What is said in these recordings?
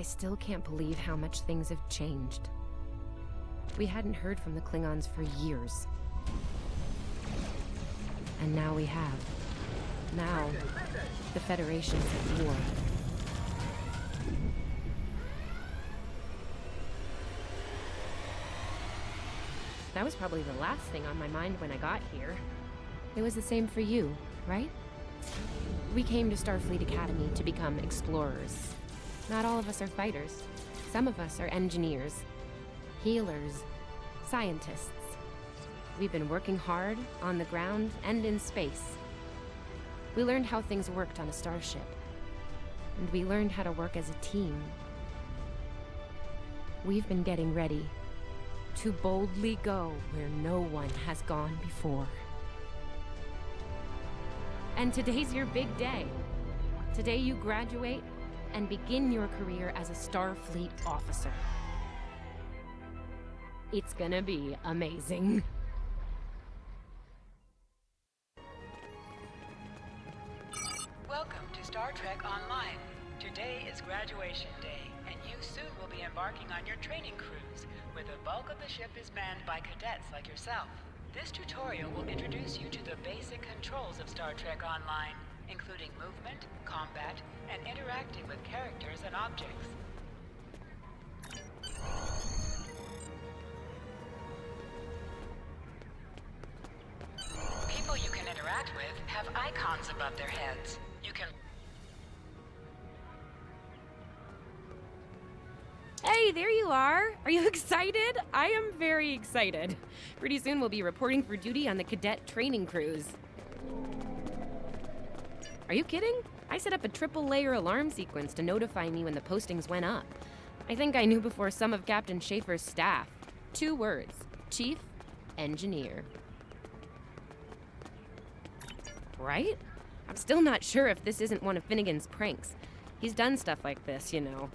I still can't believe how much things have changed. We hadn't heard from the Klingons for years. And now we have. Now, the Federation's at war. That was probably the last thing on my mind when I got here. It was the same for you, right? We came to Starfleet Academy to become explorers. Not all of us are fighters. Some of us are engineers, healers, scientists. We've been working hard on the ground and in space. We learned how things worked on a starship. And we learned how to work as a team. We've been getting ready to boldly go where no one has gone before. And today's your big day. Today you graduate and begin your career as a Starfleet officer. It's gonna be amazing. Welcome to Star Trek Online. Today is graduation day, and you soon will be embarking on your training cruise, where the bulk of the ship is manned by cadets like yourself. This tutorial will introduce you to the basic controls of Star Trek Online, including movement, combat, and interacting with characters and objects. People you can interact with have icons above their heads. You can... Hey, there you are! Are you excited? I am very excited. Pretty soon we'll be reporting for duty on the cadet training cruise. Are you kidding? I set up a triple-layer alarm sequence to notify me when the postings went up. I think I knew before some of Captain Schaefer's staff. 2 words: Chief Engineer. Right? I'm still not sure if this isn't one of Finnegan's pranks. He's done stuff like this, you know.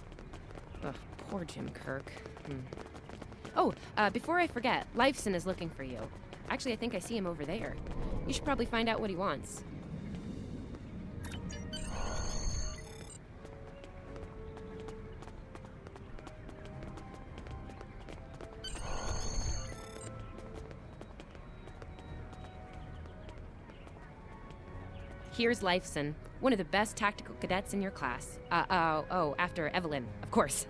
Ugh, poor Jim Kirk. Oh, before I forget, Lifeson is looking for you. Actually, I think I see him over there. You should probably find out what he wants. Here's Lifeson, one of the best tactical cadets in your class. After Evelyn, of course.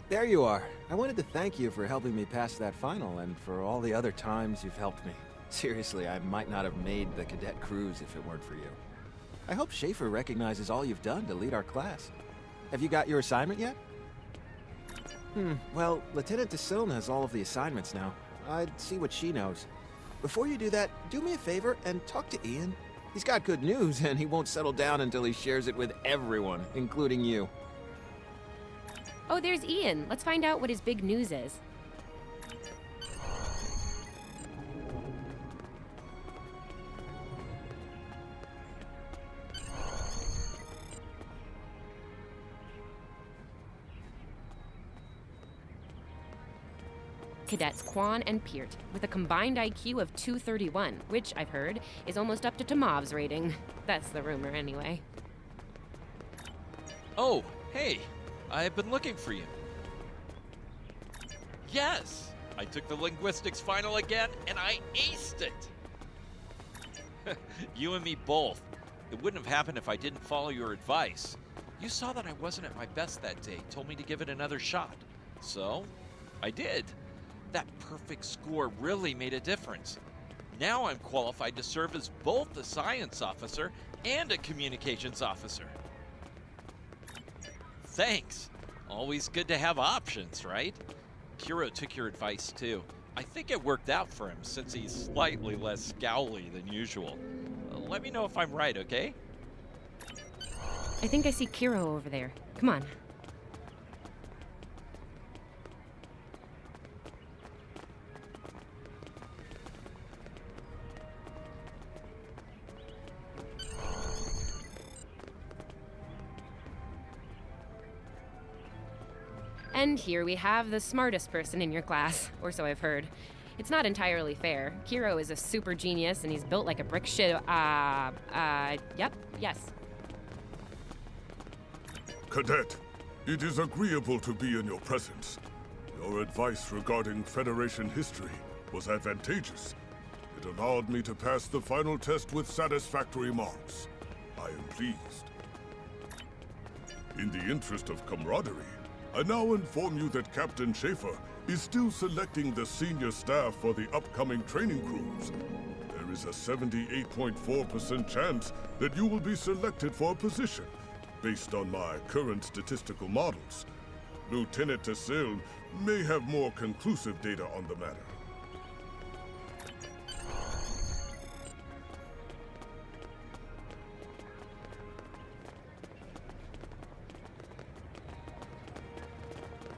There you are. I wanted to thank you for helping me pass that final and for all the other times you've helped me. Seriously, I might not have made the cadet cruise if it weren't for you. I hope Schaefer recognizes all you've done to lead our class. Have you got your assignment yet? Well, Lieutenant DeSilne has all of the assignments now. I'd see what she knows. Before you do that, do me a favor and talk to Ian. He's got good news, and he won't settle down until he shares it with everyone, including you. Oh, there's Ian. Let's find out what his big news is. Cadets Quan and Peart, with a combined IQ of 231, which, I've heard, is almost up to Tomov's rating. That's the rumor, anyway. Oh, hey! I've been looking for you. Yes! I took the linguistics final again, and I aced it! You and me both. It wouldn't have happened if I didn't follow your advice. You saw that I wasn't at my best that day, told me to give it another shot. So, I did. That perfect score really made a difference. Now I'm qualified to serve as both a science officer and a communications officer. Thanks. Always good to have options, right? Kiro took your advice too. I think it worked out for him since he's slightly less scowly than usual. Let me know if I'm right, okay? I think I see Kiro over there. Come on. And here we have the smartest person in your class, or so I've heard. It's not entirely fair. Kiro is a super genius, and he's built like a brick shit. Yep, yes. Cadet, it is agreeable to be in your presence. Your advice regarding Federation history was advantageous. It allowed me to pass the final test with satisfactory marks. I am pleased. In the interest of camaraderie, I now inform you that Captain Schaefer is still selecting the senior staff for the upcoming training cruise. There is a 78.4% chance that you will be selected for a position, based on my current statistical models. Lieutenant Tassil may have more conclusive data on the matter.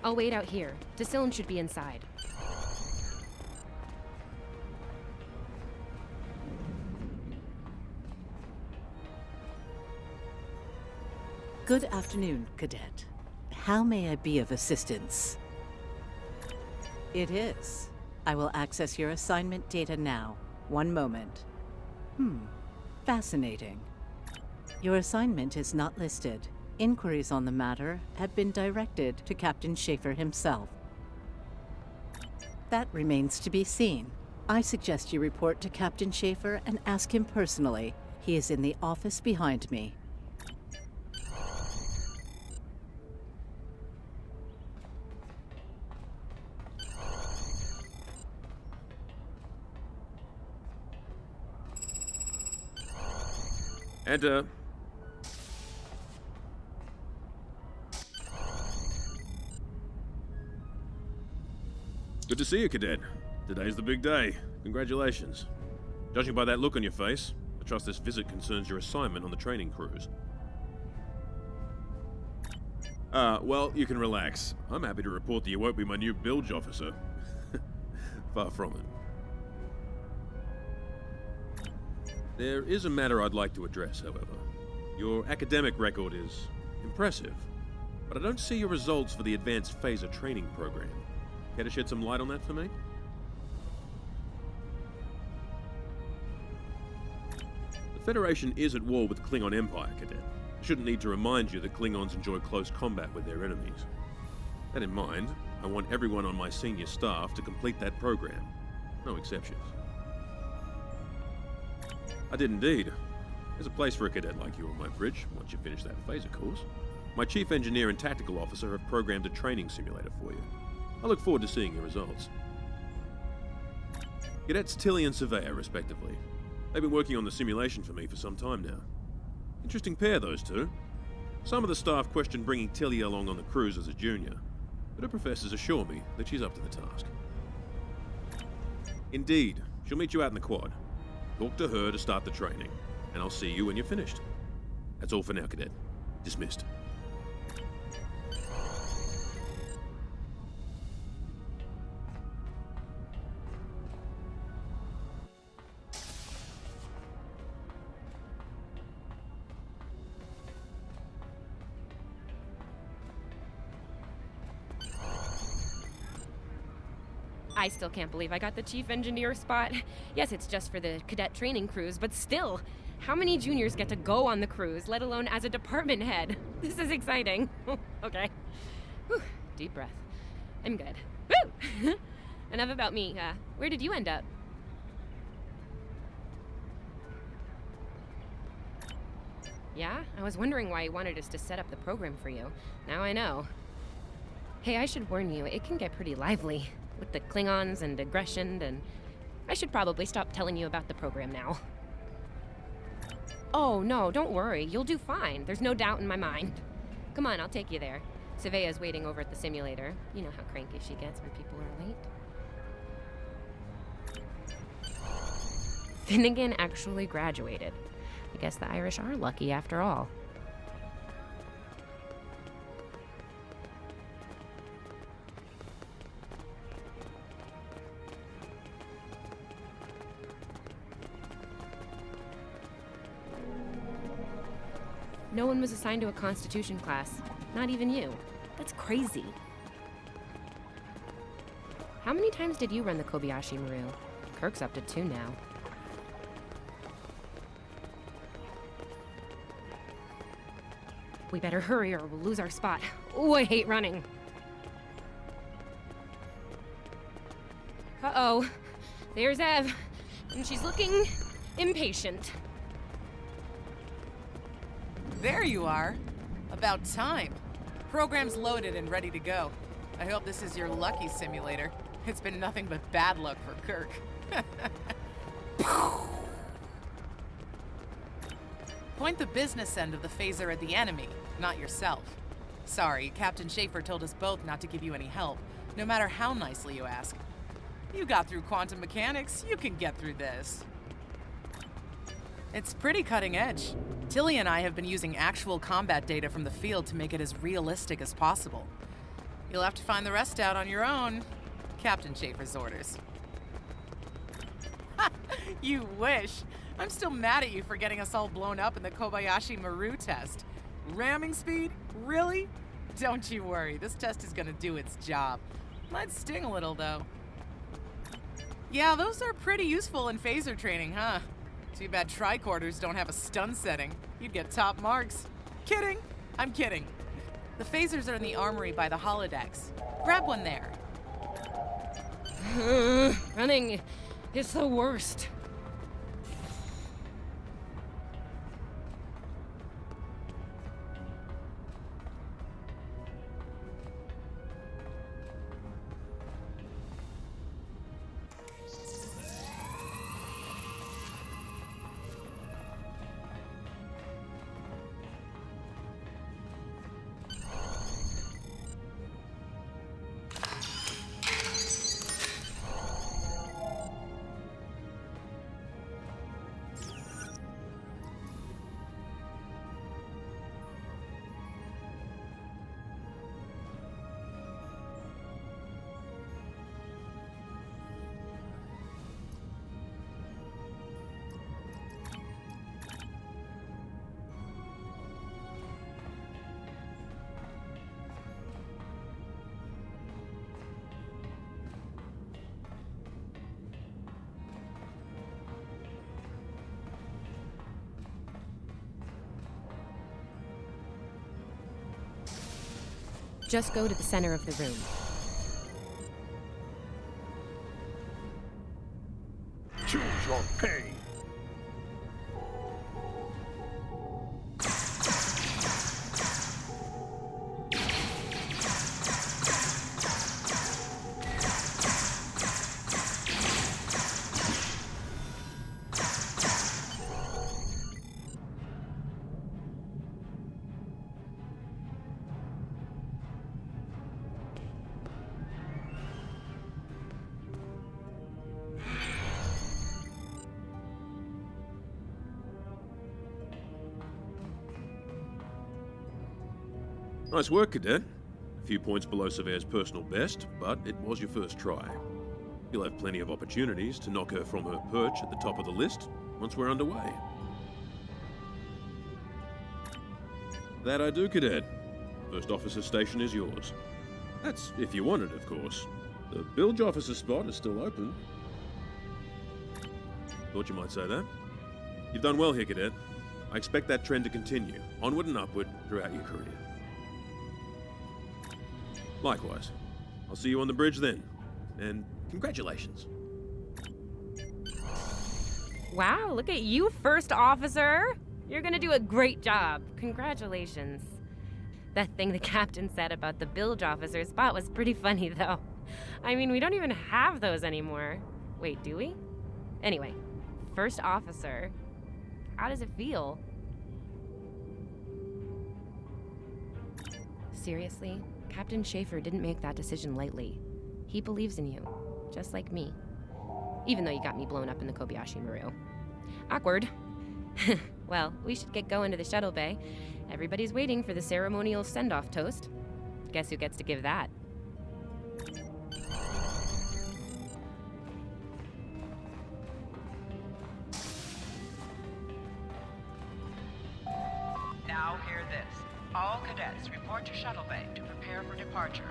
I'll wait out here. Decilin should be inside. Good afternoon, Cadet. How may I be of assistance? It is. I will access your assignment data now. One moment. Fascinating. Your assignment is not listed. Inquiries on the matter have been directed to Captain Schaefer himself. That remains to be seen. I suggest you report to Captain Schaefer and ask him personally. He is in the office behind me. Enter. Good to see you, Cadet. Today's the big day. Congratulations. Judging by that look on your face, I trust this visit concerns your assignment on the training cruise. Well, you can relax. I'm happy to report that you won't be my new bilge officer. Far from it. There is a matter I'd like to address, however. Your academic record is impressive, but I don't see your results for the Advanced Phaser Training Program. Care to shed some light on that for me? The Federation is at war with the Klingon Empire, Cadet. I shouldn't need to remind you that Klingons enjoy close combat with their enemies. That in mind, I want everyone on my senior staff to complete that program. No exceptions. I did indeed. There's a place for a cadet like you on my bridge, once you finish that phaser course. My chief engineer and tactical officer have programmed a training simulator for you. I look forward to seeing your results. Cadets Tilly and Surveyor, respectively. They've been working on the simulation for me for some time now. Interesting pair, those two. Some of the staff question bringing Tilly along on the cruise as a junior, but her professors assure me that she's up to the task. Indeed, she'll meet you out in the quad. Talk to her to start the training, and I'll see you when you're finished. That's all for now, Cadet. Dismissed. I still can't believe I got the chief engineer spot. Yes, it's just for the cadet training cruise, but still, how many juniors get to go on the cruise, let alone as a department head? This is exciting. Okay. Whew. Deep breath. I'm good. Woo! Enough about me. Where did you end up? Yeah? I was wondering why you wanted us to set up the program for you. Now I know. Hey, I should warn you, it can get pretty lively. With the Klingons and aggression, and I should probably stop telling you about the program now. Oh, no, don't worry. You'll do fine. There's no doubt in my mind. Come on, I'll take you there. Surveyor's waiting over at the simulator. You know how cranky she gets when people are late. Finnegan actually graduated. I guess the Irish are lucky after all. No one was assigned to a Constitution class. Not even you. That's crazy. How many times did you run the Kobayashi Maru? Kirk's up to 2 now. We better hurry or we'll lose our spot. Oh, I hate running. Uh-oh. There's Ev. And she's looking impatient. There you are. About time. Program's loaded and ready to go. I hope this is your lucky simulator. It's been nothing but bad luck for Kirk. Point the business end of the phaser at the enemy, not yourself. Sorry, Captain Schaefer told us both not to give you any help, no matter how nicely you ask. You got through quantum mechanics, you can get through this. It's pretty cutting edge. Tilly and I have been using actual combat data from the field to make it as realistic as possible. You'll have to find the rest out on your own. Captain Schaefer's orders. You wish. I'm still mad at you for getting us all blown up in the Kobayashi Maru test. Ramming speed? Really? Don't you worry, this test is gonna do its job. Might sting a little, though. Yeah, those are pretty useful in phaser training, huh? Too bad tricorders don't have a stun setting. You'd get top marks. Kidding! I'm kidding. The phasers are in the armory by the holodecks. Grab one there. Running is the worst. Just go to the center of the room. Choose your pain. Nice work, Cadet. A few points below Severe's personal best, but it was your first try. You'll have plenty of opportunities to knock her from her perch at the top of the list once we're underway. That I do, Cadet. First officer station is yours. That's if you want it, of course. The bilge officer spot is still open. Thought you might say that. You've done well here, Cadet. I expect that trend to continue, onward and upward, throughout your career. Likewise. I'll see you on the bridge then. And congratulations. Wow, look at you, first officer! You're gonna do a great job. Congratulations. That thing the captain said about the bilge officer spot was pretty funny, though. I mean, we don't even have those anymore. Wait, do we? Anyway, first officer. How does it feel? Seriously? Captain Schaefer didn't make that decision lightly. He believes in you, just like me. Even though you got me blown up in the Kobayashi Maru. Awkward. Well, we should get going to the shuttle bay. Everybody's waiting for the ceremonial send-off toast. Guess who gets to give that? Now hear this. All cadets report to shuttle bay to prepare for departure.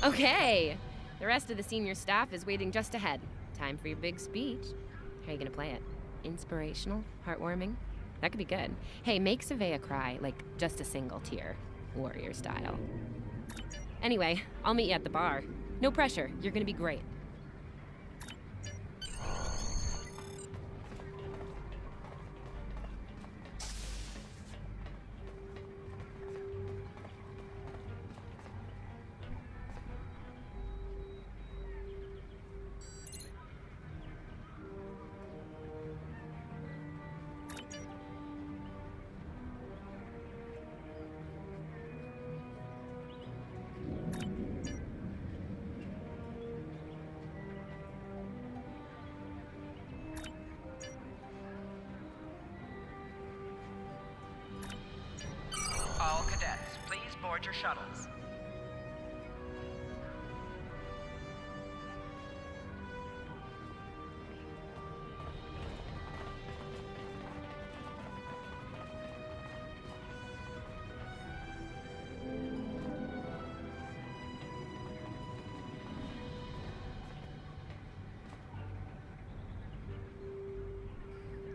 Okay. The rest of the senior staff is waiting just ahead. Time for your big speech. How are you gonna play it? Inspirational? Heartwarming? That could be good. Hey, make Savea cry, like just a single tear. Warrior style. Anyway, I'll meet you at the bar. No pressure, you're gonna be great. All cadets, please board your shuttles.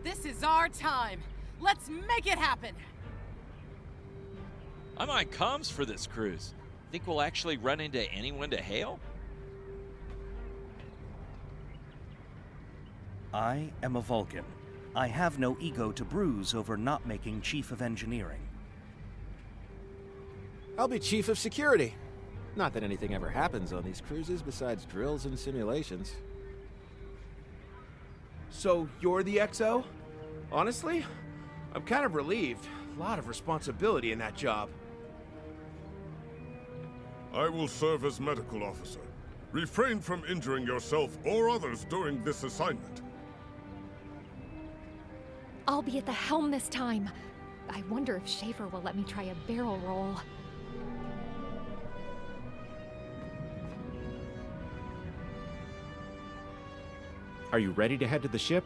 This is our time. Let's make it happen. I'm on comms for this cruise. Think we'll actually run into anyone to hail? I am a Vulcan. I have no ego to bruise over not making Chief of Engineering. I'll be Chief of Security. Not that anything ever happens on these cruises besides drills and simulations. So you're the XO? Honestly, I'm kind of relieved. A lot of responsibility in that job. I will serve as medical officer. Refrain from injuring yourself or others during this assignment. I'll be at the helm this time. I wonder if Schaefer will let me try a barrel roll. Are you ready to head to the ship?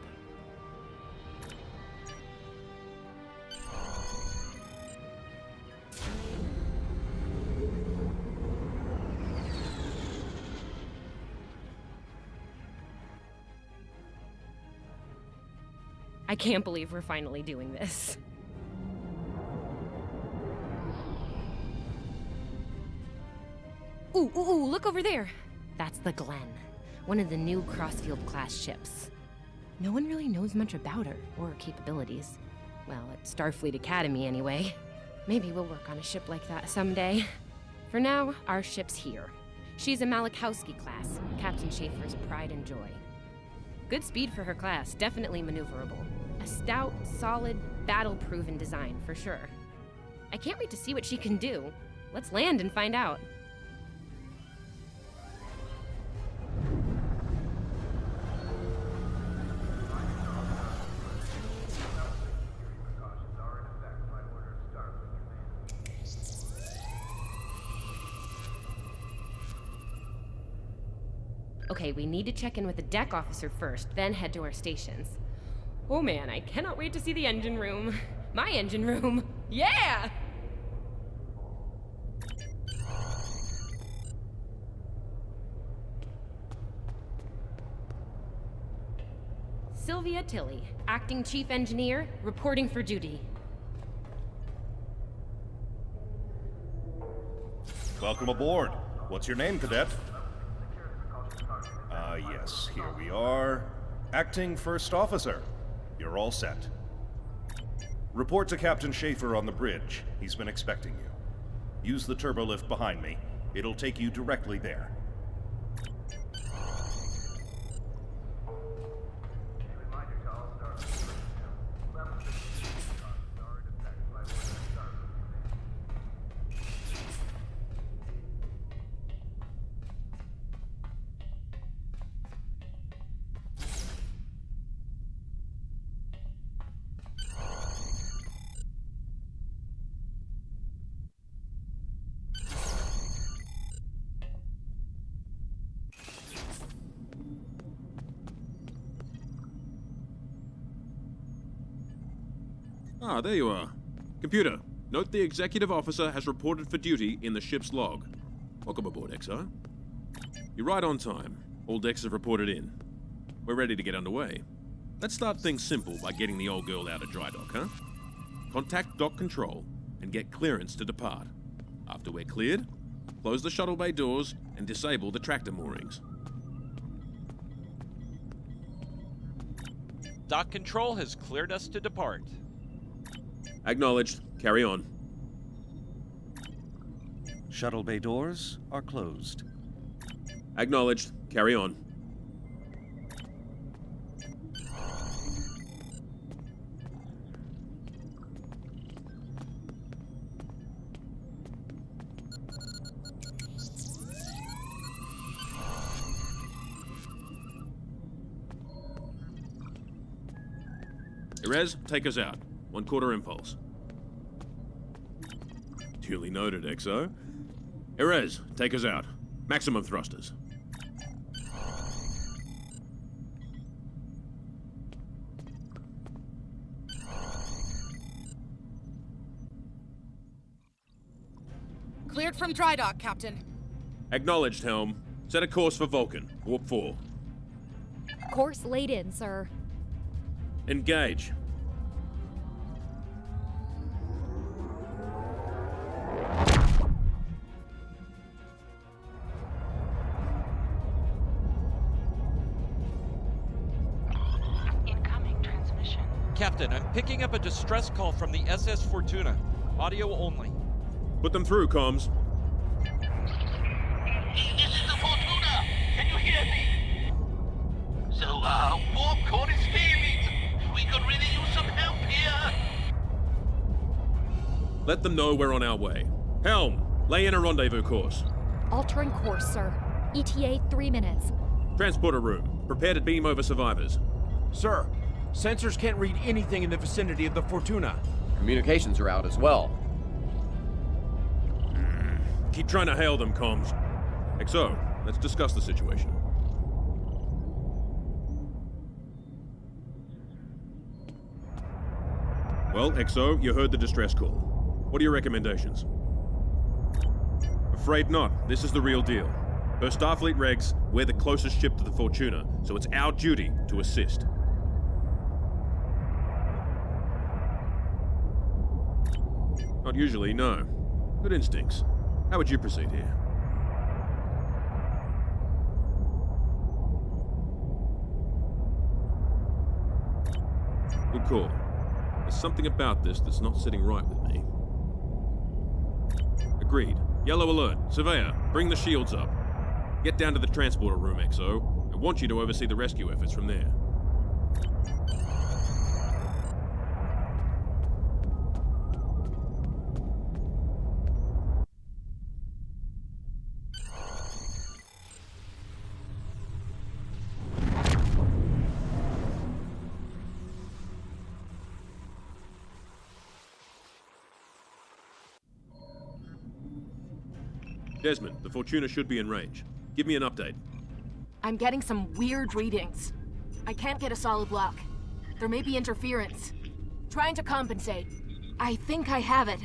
I can't believe we're finally doing this. Ooh, look over there. That's the Glen, one of the new Crossfield-class ships. No one really knows much about her or her capabilities. Well, at Starfleet Academy anyway. Maybe we'll work on a ship like that someday. For now, our ship's here. She's a Malachowski class, Captain Schaefer's pride and joy. Good speed for her class, definitely maneuverable. A stout, solid, battle-proven design, for sure. I can't wait to see what she can do. Let's land and find out. Okay, we need to check in with the deck officer first, then head to our stations. Oh man, I cannot wait to see the engine room. My engine room. Yeah! Sylvia Tilley, acting chief engineer, reporting for duty. Welcome aboard. What's your name, Cadet? Yes, here we are. Acting First Officer. You're all set. Report to Captain Schaefer on the bridge. He's been expecting you. Use the turbolift behind me. It'll take you directly there. Ah, there you are. Computer, note the executive officer has reported for duty in the ship's log. Welcome aboard, XO. You're right on time. All decks have reported in. We're ready to get underway. Let's start things simple by getting the old girl out of dry dock, huh? Contact dock control and get clearance to depart. After we're cleared, close the shuttle bay doors and disable the tractor moorings. Dock control has cleared us to depart. Acknowledged. Carry on. Shuttle bay doors are closed. Acknowledged. Carry on. Erez, take us out. 1/4 impulse. Duly noted, XO. Erez, take us out. Maximum thrusters. Cleared from dry dock, Captain. Acknowledged, Helm. Set a course for Vulcan. Warp 4. Course laid in, sir. Engage. Incoming transmission. Captain, I'm picking up a distress call from the SS Fortuna. Audio only. Put them through, comms. This is the Fortuna! Can you hear me? So, warp core is failing. We could really use some help here. Let them know we're on our way. Helm, lay in a rendezvous course. Altering course, sir. ETA 3 minutes. Transporter room. Prepare to beam over survivors. Sir, sensors can't read anything in the vicinity of the Fortuna. Communications are out as well. Keep trying to hail them, comms. XO, let's discuss the situation. Well, XO, you heard the distress call. What are your recommendations? Afraid not. This is the real deal. Per Starfleet regs, we're the closest ship to the Fortuna, so it's our duty to assist. Not usually, no. Good instincts. How would you proceed here? Good call. There's something about this that's not sitting right with me. Agreed. Yellow alert. Surveyor, bring the shields up. Get down to the transporter room, XO. I want you to oversee the rescue efforts from there. Desmond, the Fortuna should be in range. Give me an update. I'm getting some weird readings. I can't get a solid lock. There may be interference. Trying to compensate. I think I have it.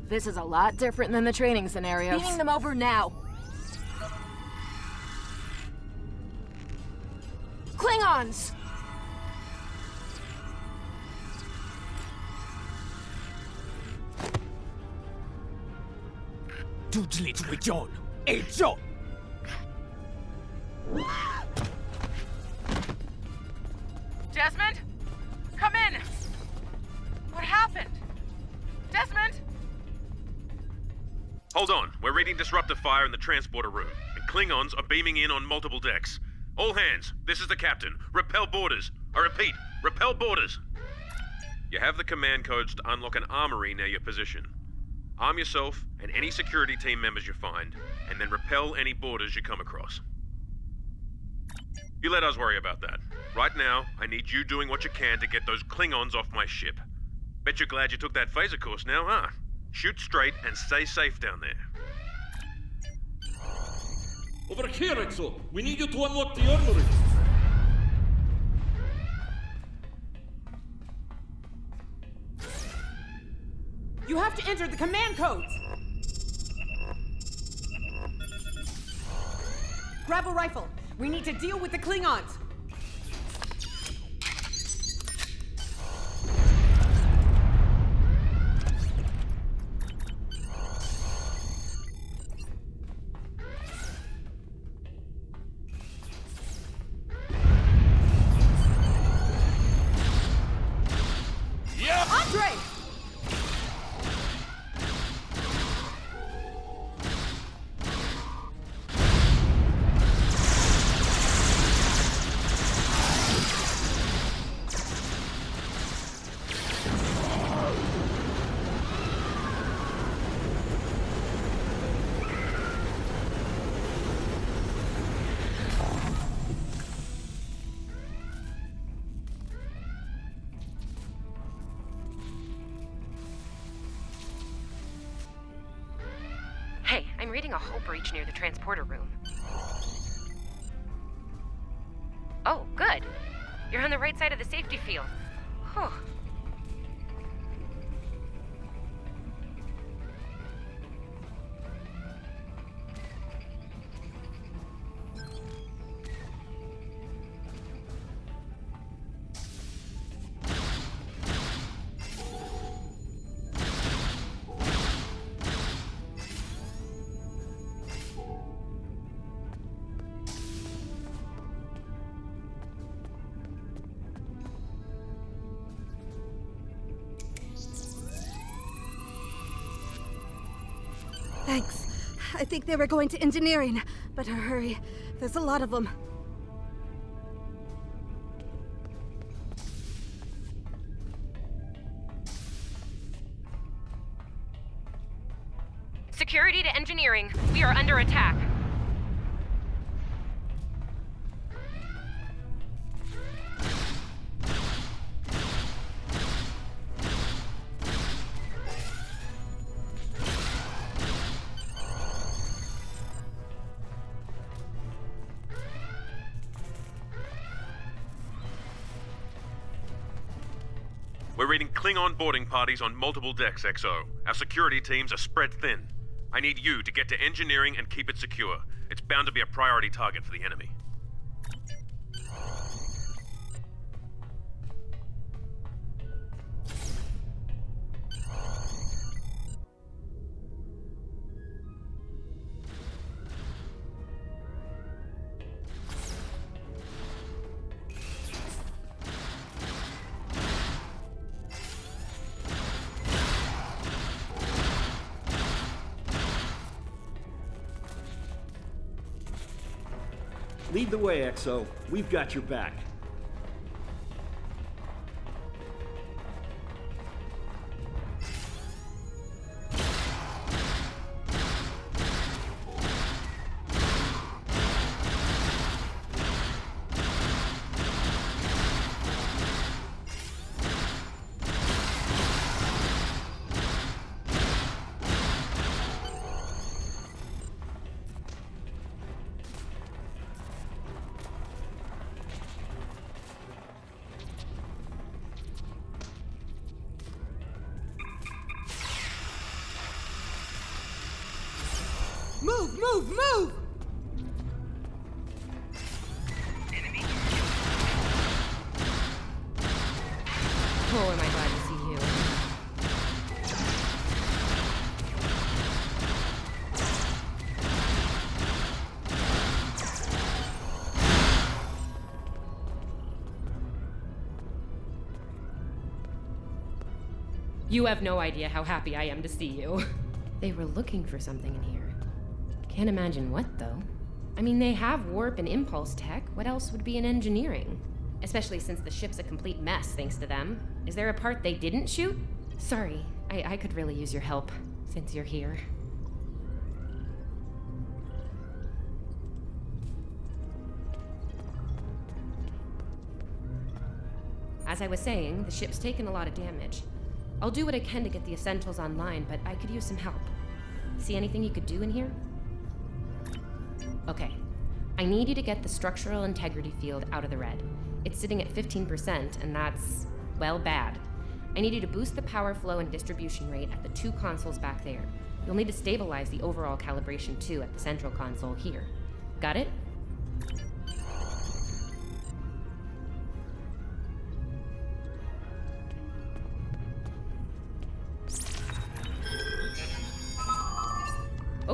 This is a lot different than the training scenarios. Beaming them over now. Klingons! Desmond? Come in! What happened? Desmond? Hold on. We're reading disruptor fire in the transporter room, and Klingons are beaming in on multiple decks. All hands, this is the captain. Repel boarders. I repeat, repel boarders. You have the command codes to unlock an armory near your position. Arm yourself and any security team members you find, and then repel any boarders you come across. You let us worry about that. Right now, I need you doing what you can to get those Klingons off my ship. Bet you're glad you took that phaser course now, huh? Shoot straight and stay safe down there. Over here, Exo! We need you to unlock the armory! You have to enter the command codes! Grab a rifle. We need to deal with the Klingons. Andre! Hey, I'm reading a hull breach near the transporter room. Oh, good. You're on the right side of the safety field. Whew. Thanks. I think they were going to engineering. Better hurry. There's a lot of them. Security to engineering. We are under attack. We're reading Klingon boarding parties on multiple decks, XO. Our security teams are spread thin. I need you to get to engineering and keep it secure. It's bound to be a priority target for the enemy. Lead the way, XO. We've got your back. Move, move, move! Oh, am I glad to see you. You have no idea how happy I am to see you. They were looking for something in here. Can't imagine what, though. I mean, they have warp and impulse tech. What else would be in engineering? Especially since the ship's a complete mess, thanks to them. Is there a part they didn't shoot? Sorry, I could really use your help, since you're here. As I was saying, the ship's taken a lot of damage. I'll do what I can to get the essentials online, but I could use some help. See anything you could do in here? Okay. I need you to get the structural integrity field out of the red. It's sitting at 15%, and that's, well, bad. I need you to boost the power flow and distribution rate at the two consoles back there. You'll need to stabilize the overall calibration too at the central console here. Got it?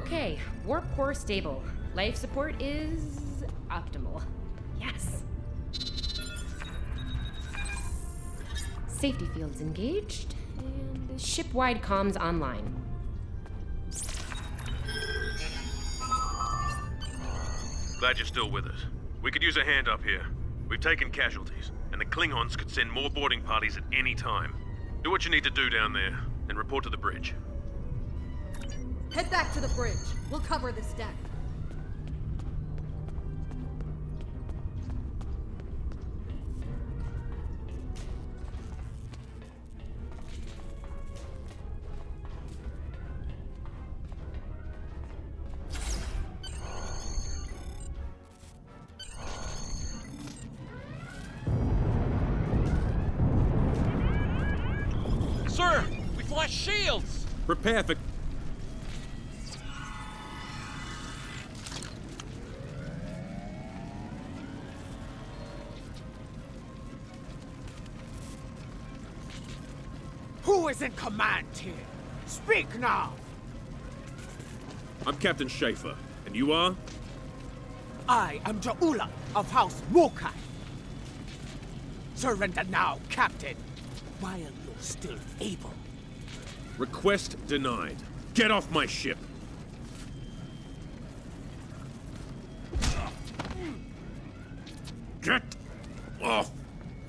Okay, warp core stable. Life support is optimal. Yes. Safety fields engaged, and ship-wide comms online. Glad you're still with us. We could use a hand up here. We've taken casualties, and the Klingons could send more boarding parties at any time. Do what you need to do down there, and report to the bridge. Head back to the bridge. We'll cover this deck. Sir, we've lost shields! Prepare for... Who is in command here? Speak now! I'm Captain Schaefer, and you are? I am Ja'ula of House Mokai. Surrender now, Captain, while you're still able. Request denied. Get off my ship! Get off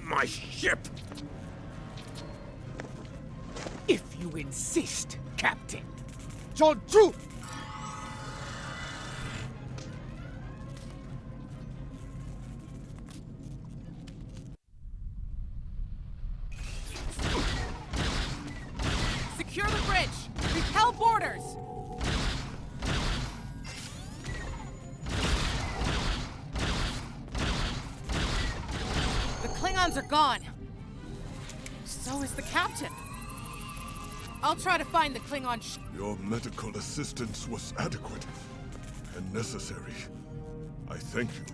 my ship! If you insist, Captain. So do! Secure the bridge! Repel boarders! The Klingons are gone. So is the captain. I'll try to find the Klingon Your medical assistance was adequate and necessary. I thank you.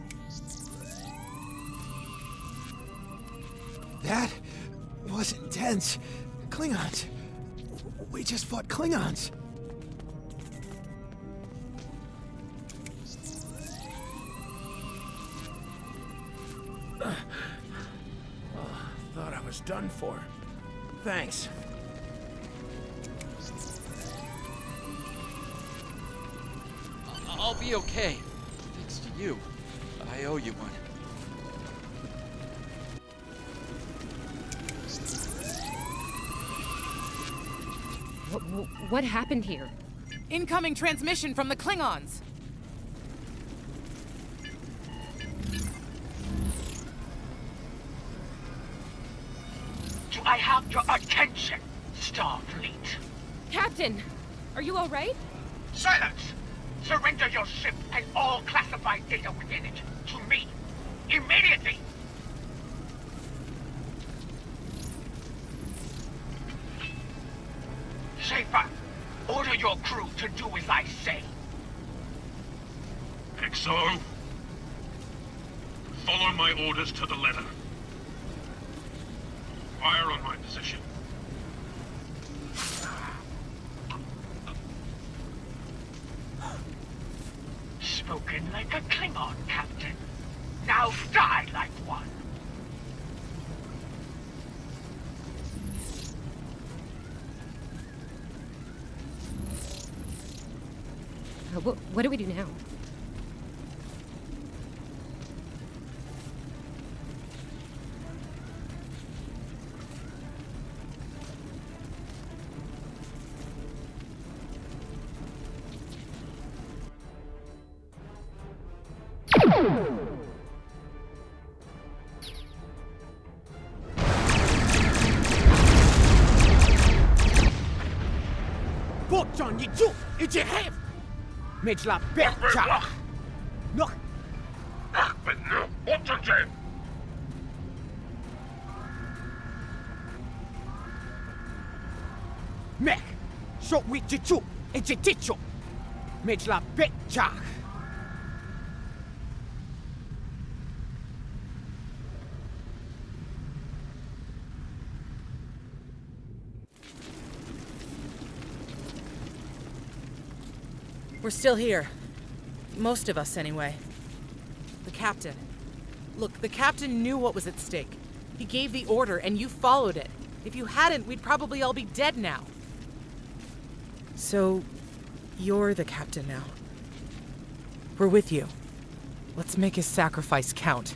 That was intense. Klingons. We just fought Klingons. Thought I was done for. Thanks. I'll be okay. Thanks to you. I owe you one. What happened here? incoming transmission from the Klingons. Do I have your attention, Starfleet? Captain, are you all right? Silence! Surrender your ship and all classified data within it to me. Immediately! Schaefer, order your crew to do as I say. XO, follow my orders to the letter. Fire on my position. Spoken like a Klingon, Captain. Now die like one. What do we do now? Botjan Yichu, it's a have. Mijla Bercha. Nog. Ach, but no, what to do? Mech. Shot with Yichu, it's a ticho. Mijla Bercha. We're still here. Most of us, anyway. The captain. Look, the captain knew what was at stake. He gave the order, and you followed it. If you hadn't, we'd probably all be dead now. So, you're the captain now. We're with you. Let's make his sacrifice count.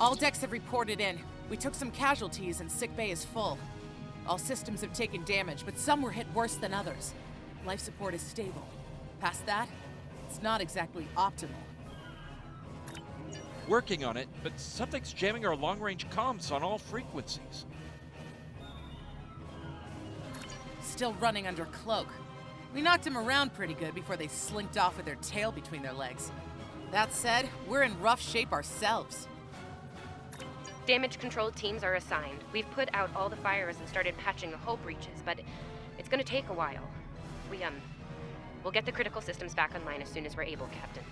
All decks have reported in. We took some casualties and sick bay is full. All systems have taken damage, but some were hit worse than others. Life support is stable. Past that, it's not exactly optimal. Working on it, but something's jamming our long-range comms on all frequencies. Still running under cloak. We knocked him around pretty good before they slinked off with their tail between their legs. That said, we're in rough shape ourselves. Damage control teams are assigned. We've put out all the fires and started patching the hull breaches, but it's gonna take a while. We'll get the critical systems back online as soon as we're able, Captain.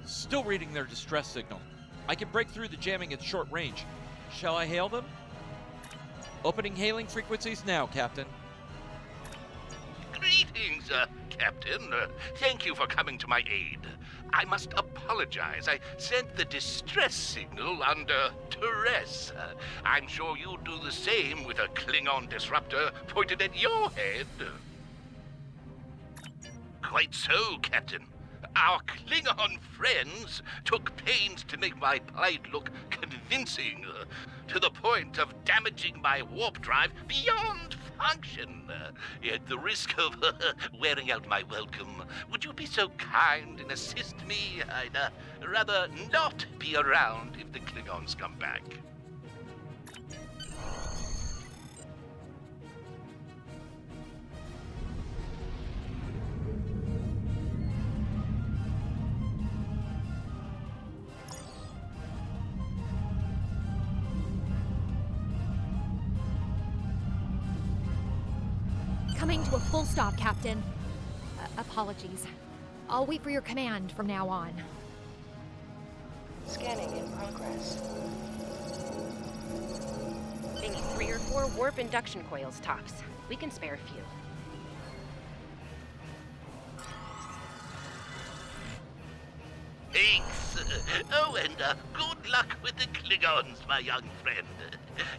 Still reading their distress signal. I can break through the jamming at short range. Shall I hail them? Opening hailing frequencies now, Captain. Greetings, Captain. Thank you for coming to my aid. I must apologize. I sent the distress signal under duress. I'm sure you'd do the same with a Klingon disruptor pointed at your head. Quite so, Captain. Our Klingon friends took pains to make my plight look convincing, to the point of damaging my warp drive beyond function. At the risk of wearing out my welcome, would you be so kind and assist me? I'd rather not be around if the Klingons come back. Coming to a full stop, Captain. Apologies. I'll wait for your command from now on. Scanning in progress. They need 3 or 4 warp induction coils tops. We can spare a few. Thanks. Oh, and good luck with the Klingons, my young friend.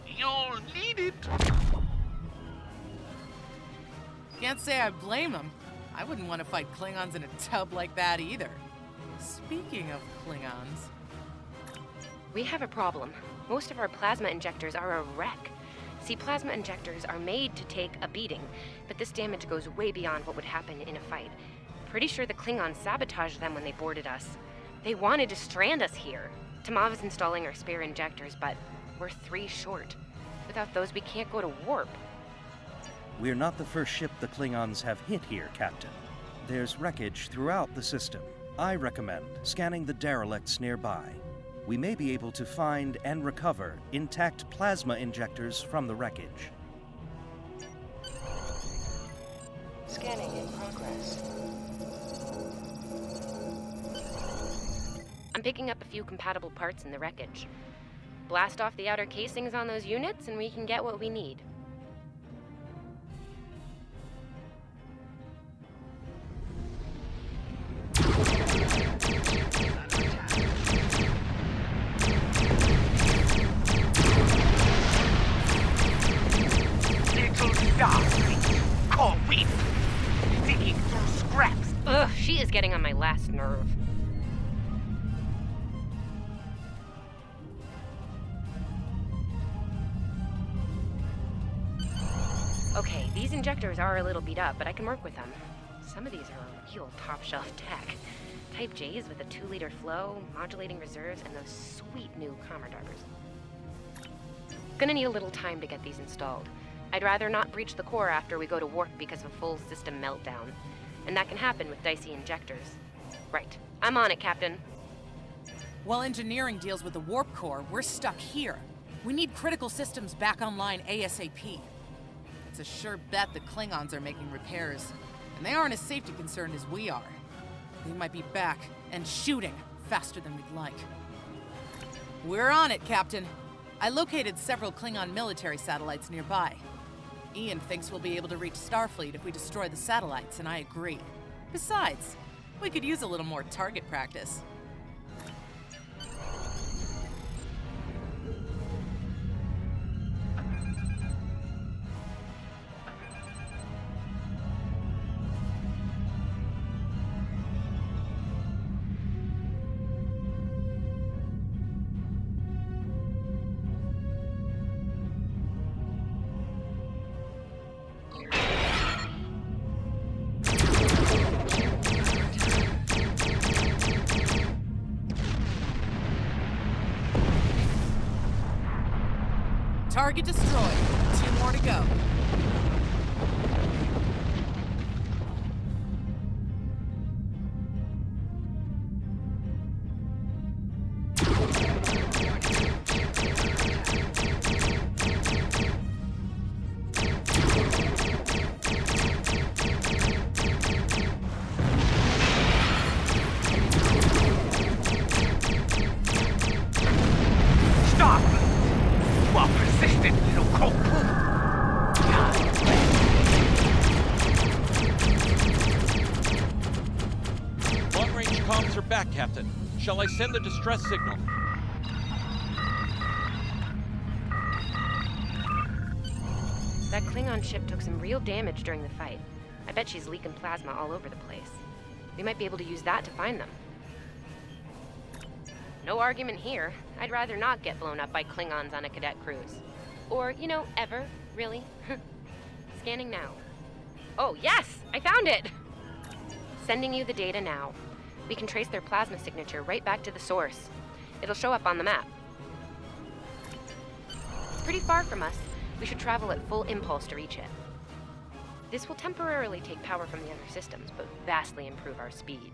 You'll need it. Can't say I blame him. I wouldn't want to fight Klingons in a tub like that either. Speaking of Klingons... We have a problem. Most of our plasma injectors are a wreck. See, plasma injectors are made to take a beating, but this damage goes way beyond what would happen in a fight. Pretty sure the Klingons sabotaged them when they boarded us. They wanted to strand us here. Tamav is installing our spare injectors, but we're 3 short. Without those, we can't go to warp. We're not the first ship the Klingons have hit here, Captain. There's wreckage throughout the system. I recommend scanning the derelicts nearby. We may be able to find and recover intact plasma injectors from the wreckage. Scanning in progress. I'm picking up a few compatible parts in the wreckage. Blast off the outer casings on those units and we can get what we need. She is getting on my last nerve. Okay, these injectors are a little beat up, but I can work with them. Some of these are real top-shelf tech. Type J's with a 2-liter flow, modulating reserves, and those sweet new Commodores. Gonna need a little time to get these installed. I'd rather not breach the core after we go to warp because of a full system meltdown. And that can happen with dicey injectors. Right. I'm on it, Captain. While engineering deals with the warp core, we're stuck here. We need critical systems back online ASAP. It's a sure bet the Klingons are making repairs, and they aren't as safety concerned as we are. They might be back and shooting faster than we'd like. We're on it, Captain. I located several Klingon military satellites nearby. Ian thinks we'll be able to reach Starfleet if we destroy the satellites, and I agree. Besides, we could use a little more target practice. Target destroyed. 2 more to go. Stop! You are persistent, little colt. Long-range comms are back, Captain. Shall I send the distress signal? That Klingon ship took some real damage during the fight. I bet she's leaking plasma all over the place. We might be able to use that to find them. No argument here. I'd rather not get blown up by Klingons on a cadet cruise. Or, you know, ever, really. Scanning now. Oh, yes! I found it! Sending you the data now. We can trace their plasma signature right back to the source. It'll show up on the map. It's pretty far from us. We should travel at full impulse to reach it. This will temporarily take power from the other systems, but vastly improve our speed.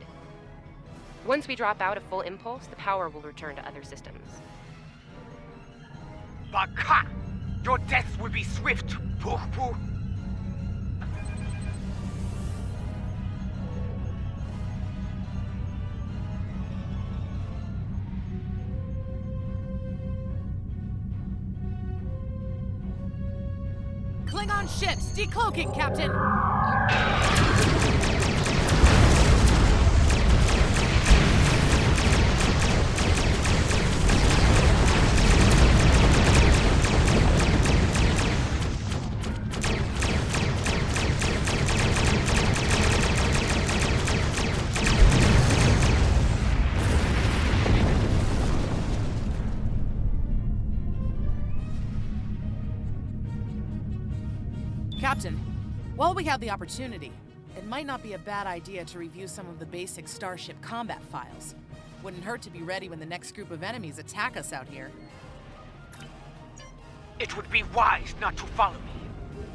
Once we drop out of full impulse, the power will return to other systems. Baka! Your death will be swift, Pooh-Pooh. Klingon ships decloaking, Captain! Captain, while we have the opportunity, it might not be a bad idea to review some of the basic Starship combat files. Wouldn't hurt to be ready when the next group of enemies attack us out here. It would be wise not to follow me.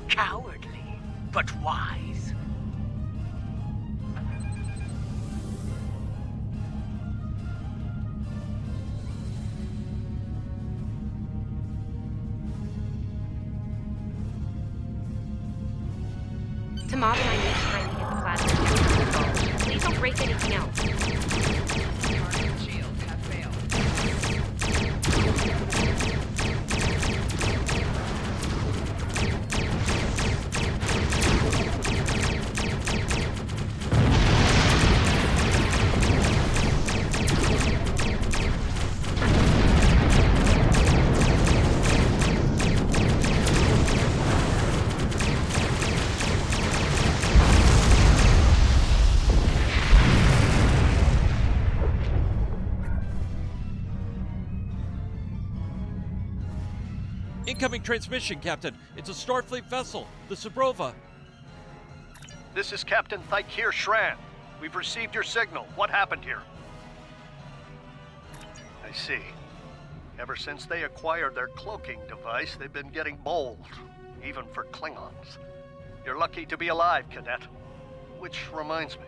Cowardly, but wise. Tamab and I need time to get the plasma. Please don't break anything else. Shields have failed. Incoming transmission, Captain. It's a Starfleet vessel, the Sabrova. This is Captain Thykir Shran. We've received your signal. What happened here? I see. Ever since they acquired their cloaking device, they've been getting bold, even for Klingons. You're lucky to be alive, Cadet. Which reminds me,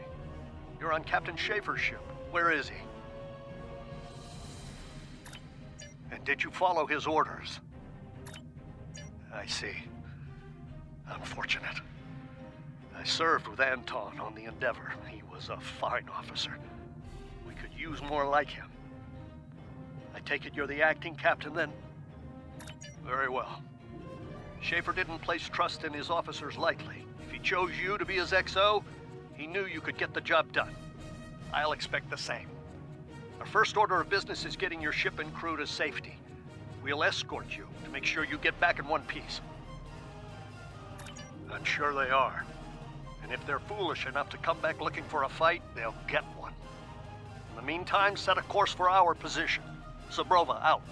you're on Captain Schaefer's ship. Where is he? And did you follow his orders? I see. Unfortunate. I served with Anton on the Endeavor. He was a fine officer. We could use more like him. I take it you're the acting captain then? Very well. Schaefer didn't place trust in his officers lightly. If he chose you to be his XO, he knew you could get the job done. I'll expect the same. Our first order of business is getting your ship and crew to safety. We'll escort you to make sure you get back in one piece. I'm sure they are. And if they're foolish enough to come back looking for a fight, they'll get one. In the meantime, set a course for our position. Sabrova out.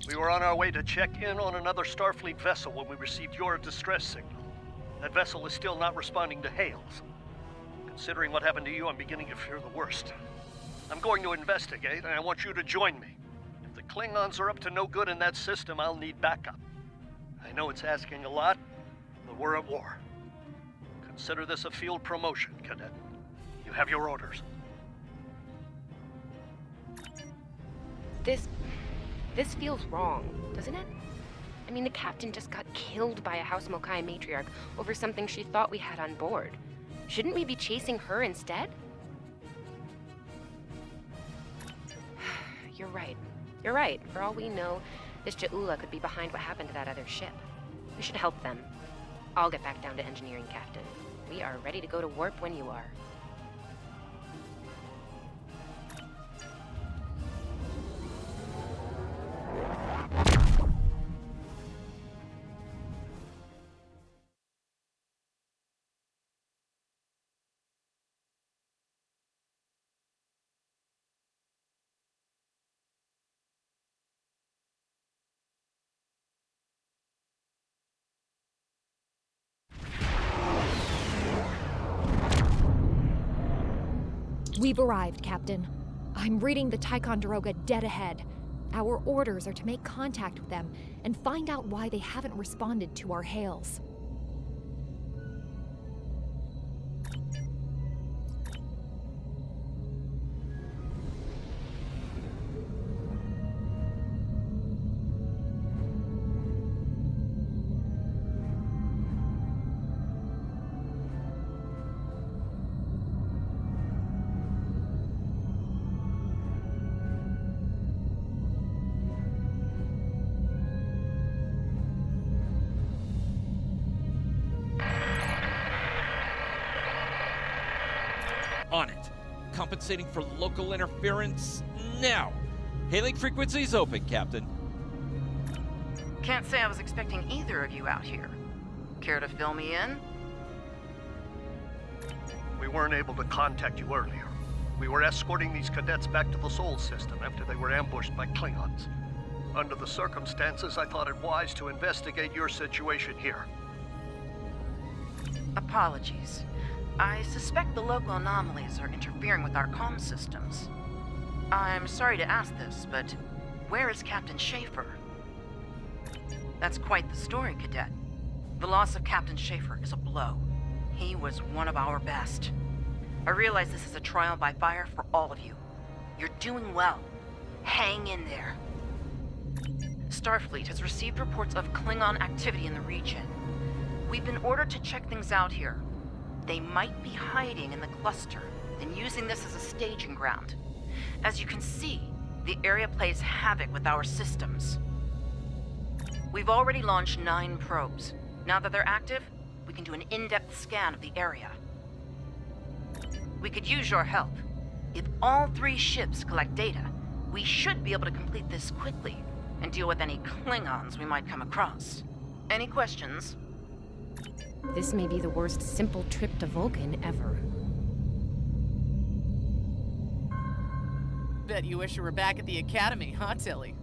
We were on our way to check in on another Starfleet vessel when we received your distress signal. That vessel is still not responding to hails. Considering what happened to you, I'm beginning to fear the worst. I'm going to investigate, and I want you to join me. If the Klingons are up to no good in that system, I'll need backup. I know it's asking a lot, but we're at war. Consider this a field promotion, Cadet. You have your orders. This feels wrong, doesn't it? I mean, the captain just got killed by a House Mokai matriarch over something she thought we had on board. Shouldn't we be chasing her instead? You're right. You're right. For all we know, this Ja'ula could be behind what happened to that other ship. We should help them. I'll get back down to engineering, Captain. We are ready to go to warp when you are. We've arrived, Captain. I'm reading the Ticonderoga dead ahead. Our orders are to make contact with them and find out why they haven't responded to our hails. On it. Compensating for local interference now. Hailing frequencies open, Captain. Can't say I was expecting either of you out here. Care to fill me in? We weren't able to contact you earlier. We were escorting these cadets back to the Sol system after they were ambushed by Klingons. Under the circumstances, I thought it wise to investigate your situation here. Apologies. I suspect the local anomalies are interfering with our comm systems. I'm sorry to ask this, but where is Captain Schaefer? That's quite the story, Cadet. The loss of Captain Schaefer is a blow. He was one of our best. I realize this is a trial by fire for all of you. You're doing well. Hang in there. Starfleet has received reports of Klingon activity in the region. We've been ordered to check things out here. They might be hiding in the cluster and using this as a staging ground. As you can see, the area plays havoc with our systems. We've already launched 9 probes. Now that they're active, we can do an in-depth scan of the area. We could use your help. If all 3 ships collect data, we should be able to complete this quickly and deal with any Klingons we might come across. Any questions? This may be the worst simple trip to Vulcan ever. Bet you wish you were back at the Academy, huh, Tilly?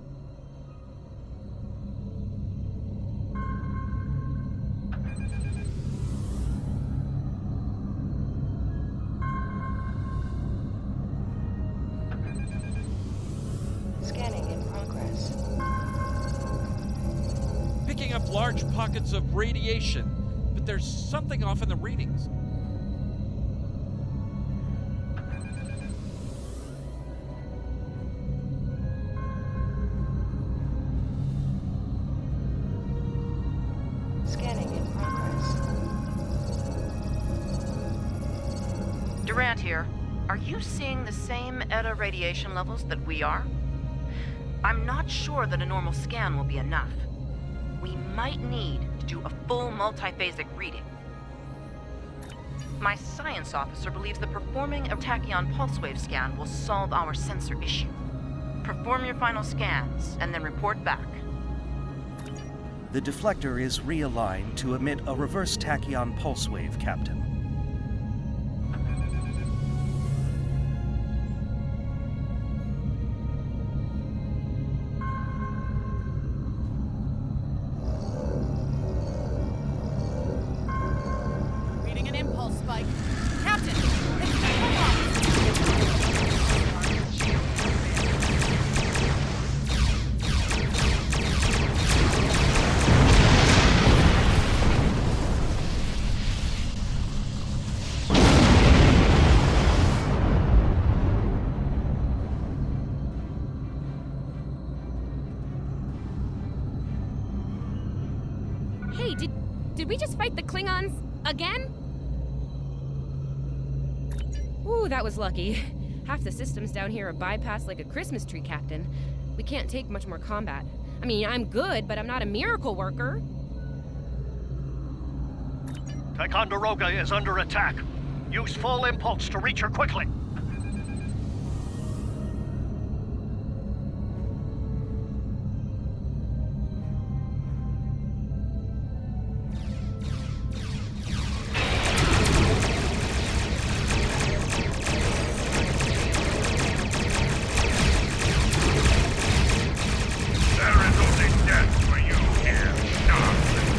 Scanning in progress. Picking up large pockets of radiation, but there's something off in the readings. Scanning in progress. Durant here. Are you seeing the same ETA radiation levels that we are? I'm not sure that a normal scan will be enough. We might need to do a full multiphasic reading. My science officer believes that performing a tachyon pulse wave scan will solve our sensor issue. Perform your final scans and then report back. The deflector is realigned to emit a reverse tachyon pulse wave, Captain. Reading an impulse spike. Captain! Hey, did we just fight the Klingons again? Ooh, that was lucky. Half the systems down here are bypassed like a Christmas tree, Captain. We can't take much more combat. I mean, I'm good, but I'm not a miracle worker. Ticonderoga is under attack. Use full impulse to reach her quickly. There is only death for you here, Starfleet.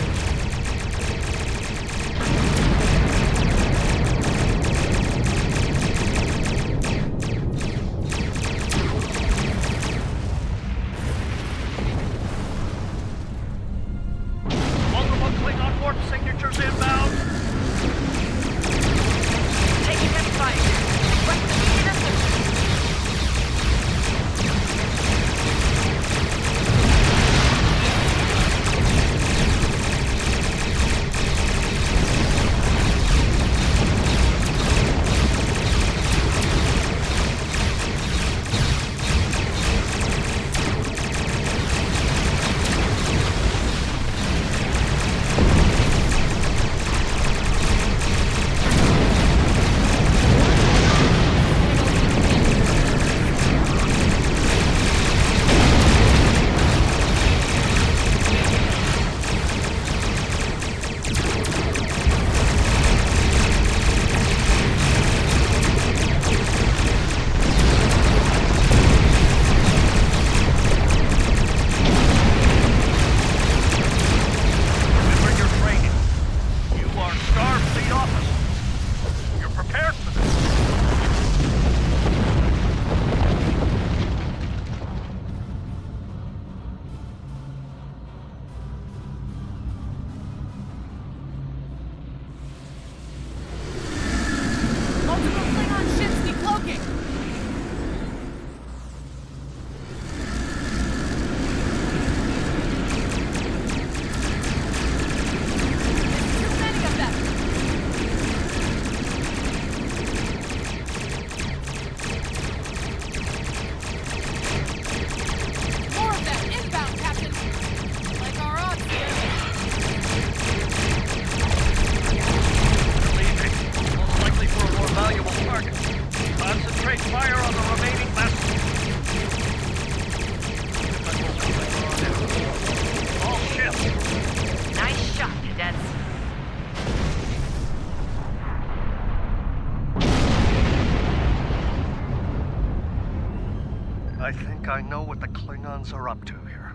I know what the Klingons are up to here.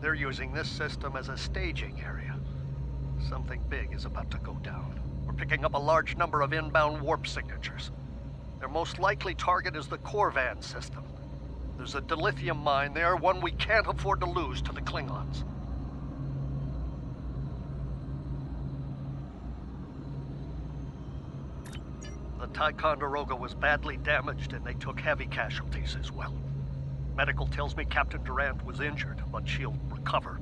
They're using this system as a staging area. Something big is about to go down. We're picking up a large number of inbound warp signatures. Their most likely target is the Corvan system. There's a dilithium mine there, one we can't afford to lose to the Klingons. The Ticonderoga was badly damaged and they took heavy casualties as well. Medical tells me Captain Durant was injured, but she'll recover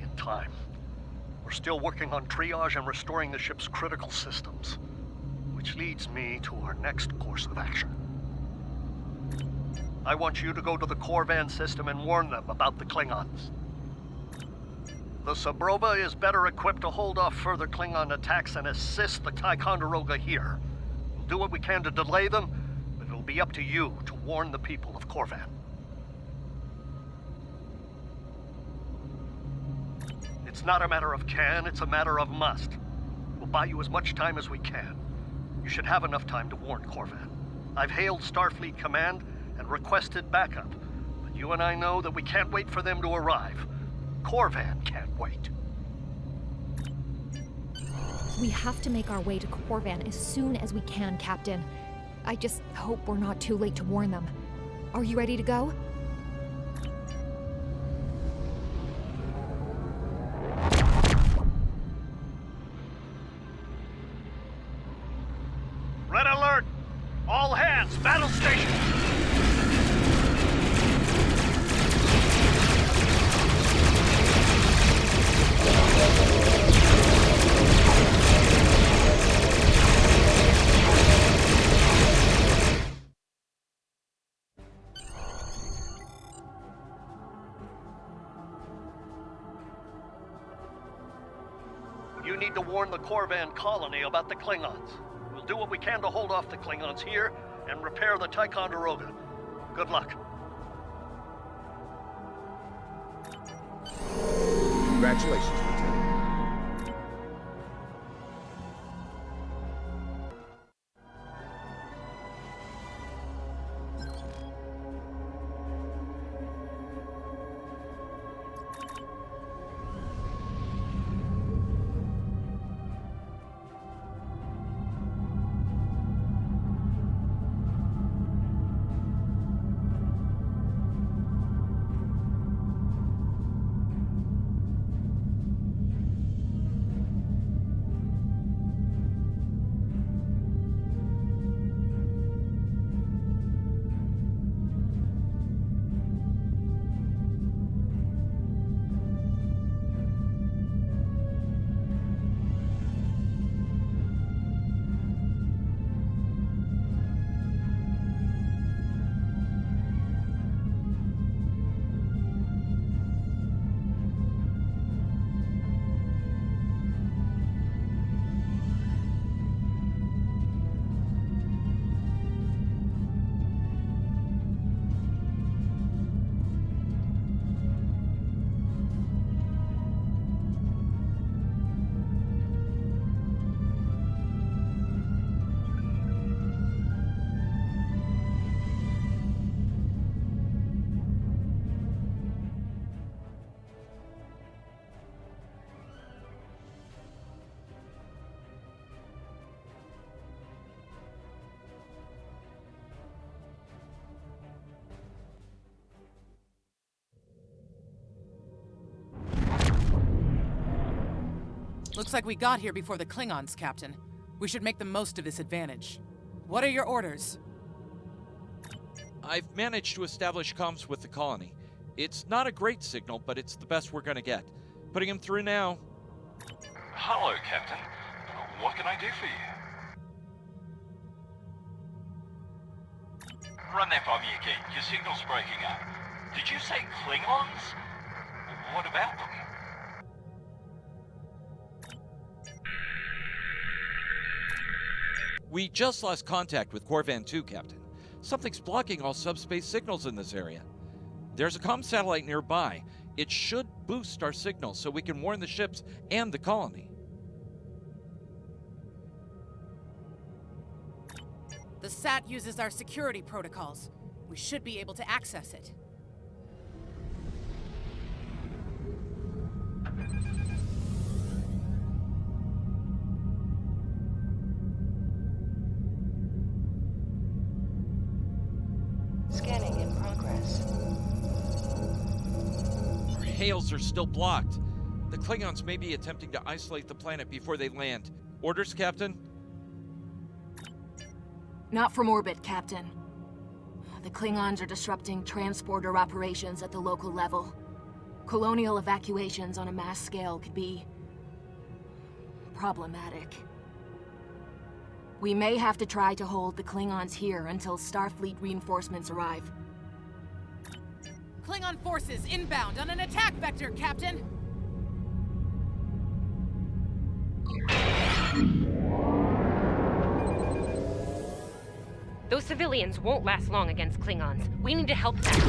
in time. We're still working on triage and restoring the ship's critical systems, which leads me to our next course of action. I want you to go to the Corvan system and warn them about the Klingons. The Sabrova is better equipped to hold off further Klingon attacks and assist the Ticonderoga here. We'll do what we can to delay them, but it'll be up to you to warn the people of Corvan. It's not a matter of can, it's a matter of must. We'll buy you as much time as we can. You should have enough time to warn Corvan. I've hailed Starfleet Command and requested backup, but you and I know that we can't wait for them to arrive. Corvan can't wait. We have to make our way to Corvan as soon as we can, Captain. I just hope we're not too late to warn them. Are you ready to go? Red alert! All hands, battle station! You need to warn the Corvan colony about the Klingons. We'll do what we can to hold off the Klingons here and repair the Ticonderoga. Good luck. Congratulations, Lieutenant. Looks like we got here before the Klingons, Captain. We should make the most of this advantage. What are your orders? I've managed to establish comms with the colony. It's not a great signal, but it's the best we're gonna get. Putting him through now. Hello, Captain. What can I do for you? Run that by me again. Your signal's breaking up. Did you say Klingons? What about them? We just lost contact with Corvan 2, Captain. Something's blocking all subspace signals in this area. There's a comm satellite nearby. It should boost our signal so we can warn the ships and the colony. The SAT uses our security protocols. We should be able to access it. Scanning in progress. Our hails are still blocked. The Klingons may be attempting to isolate the planet before they land. Orders, Captain? Not from orbit, Captain. The Klingons are disrupting transporter operations at the local level. Colonial evacuations on a mass scale could be problematic. We may have to try to hold the Klingons here until Starfleet reinforcements arrive. Klingon forces inbound on an attack vector, Captain! Those civilians won't last long against Klingons. We need to help them.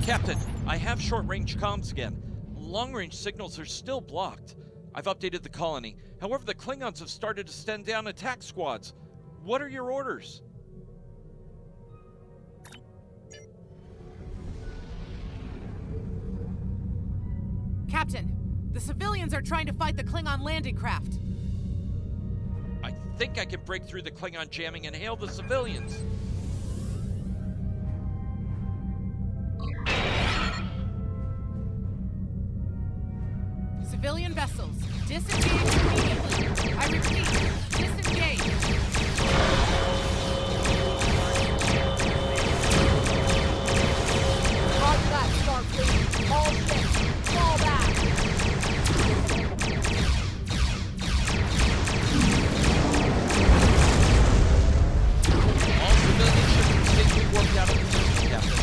Captain, I have short-range comms again. Long-range signals are still blocked. I've updated the colony. However, the Klingons have started to send down attack squads. What are your orders? Captain, the civilians are trying to fight the Klingon landing craft. I think I can break through the Klingon jamming and hail the civilians. Civilian vessels, disengage immediately. I repeat, disengage. Roger that, Starfleet. All ships, fall back. All civilian ships safely worked out of the system, Captain.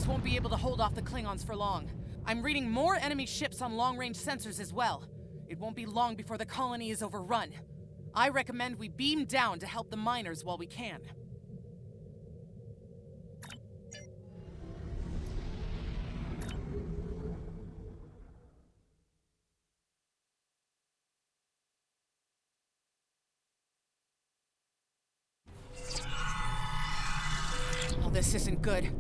Won't be able to hold off the Klingons for long. I'm reading more enemy ships on long-range sensors as well. It won't be long before the colony is overrun. I recommend we beam down to help the miners while we can. this isn't good.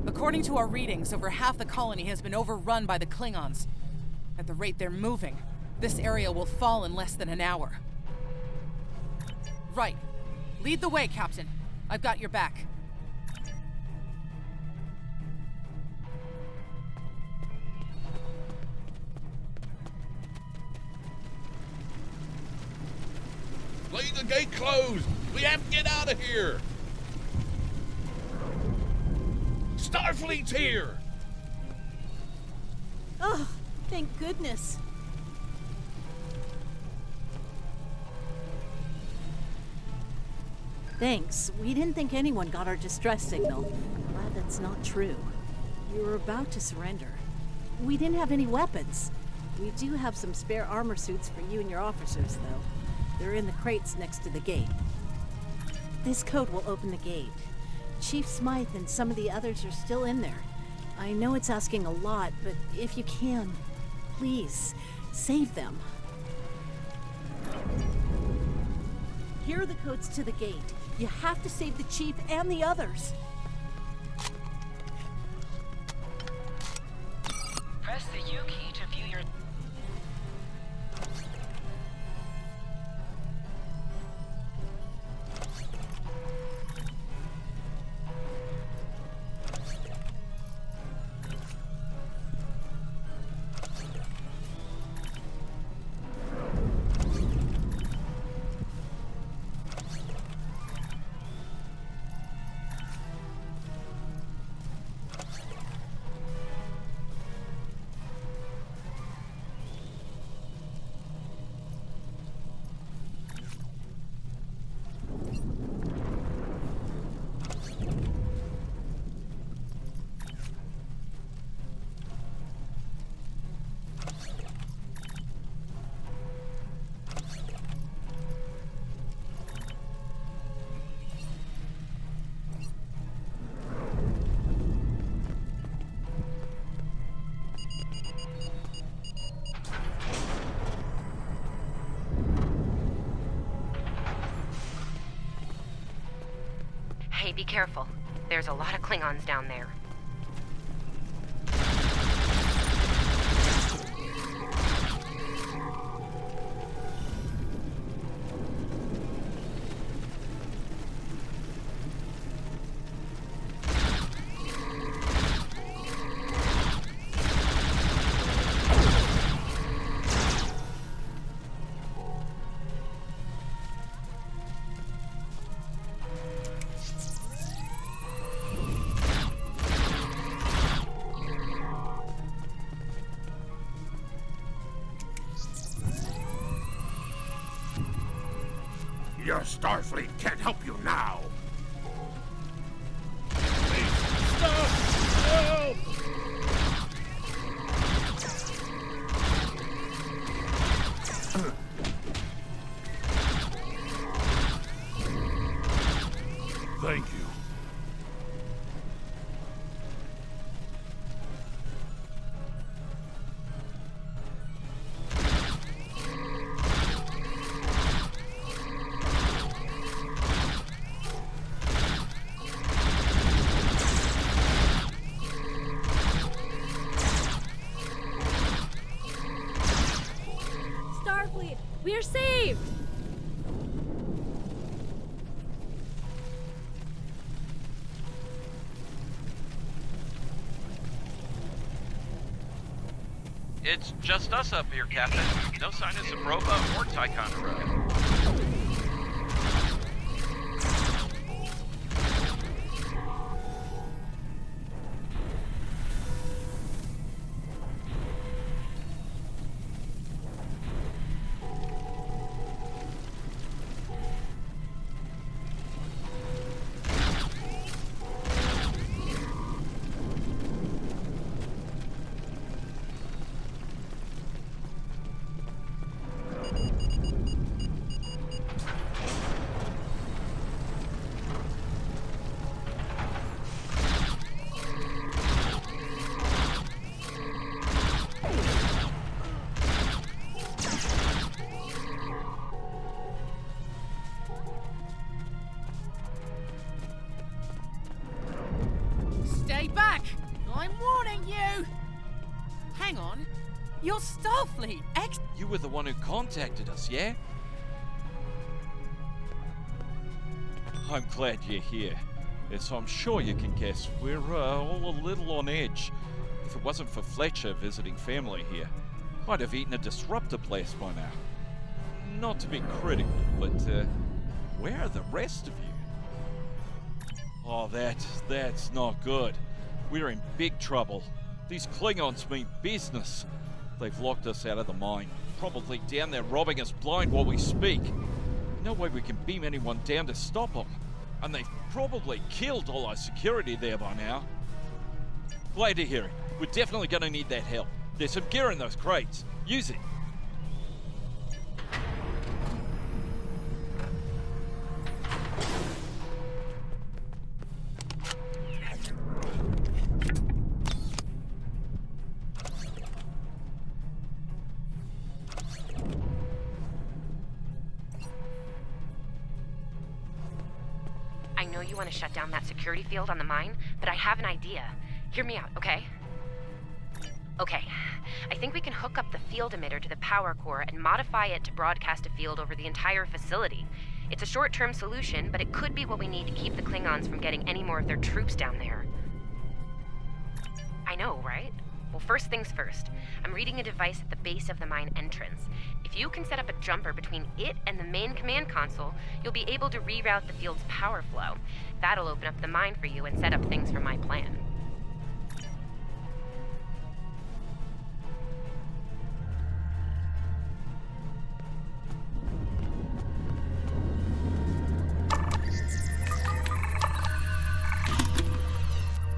According to our readings, over half the colony has been overrun by the Klingons. At the rate they're moving, this area will fall in less than an hour. Right. Lead the way, Captain. I've got your back. Leave the gate closed! We have to get out of here! Starfleet's here! Oh, thank goodness. Thanks. We didn't think anyone got our distress signal. Glad that's not true. We were about to surrender. We didn't have any weapons. We do have some spare armor suits for you and your officers, though. They're in the crates next to the gate. This code will open the gate. Chief Smythe and some of the others are still in there. I know it's asking a lot, but if you can, please, save them. Here are the codes to the gate. You have to save the Chief and the others. Press the U key to view your... Hey, be careful. There's a lot of Klingons down there. Your Starfleet can't help you now. Stop! Help! Thank you. Starfleet, we are saved! It's just us up here, Captain. No sign of Sabrova or Ticonderoga. hang on. You're Starfleet, You were the one who contacted us, yeah? I'm glad you're here. As I'm sure you can guess, we're all a little on edge. If it wasn't for Fletcher visiting family here, I'd have eaten a disruptor blast by now. Not to be critical, but where are the rest of you? Oh, that's not good. We're in big trouble. These Klingons mean business. They've locked us out of the mine, probably down there robbing us blind while we speak. No way we can beam anyone down to stop them. And they've probably killed all our security there by now. Glad to hear it. We're definitely going to need that help. There's some gear in those crates. Use it. I know you want to shut down that security field on the mine, but I have an idea. Hear me out, okay? Okay, I think we can hook up the field emitter to the power core and modify it to broadcast a field over the entire facility. It's a short-term solution, but it could be what we need to keep the Klingons from getting any more of their troops down there. I know, right? Well, first things first. I'm reading a device at the base of the mine entrance. If you can set up a jumper between it and the main command console, you'll be able to reroute the field's power flow. That'll open up the mine for you and set up things for my plan.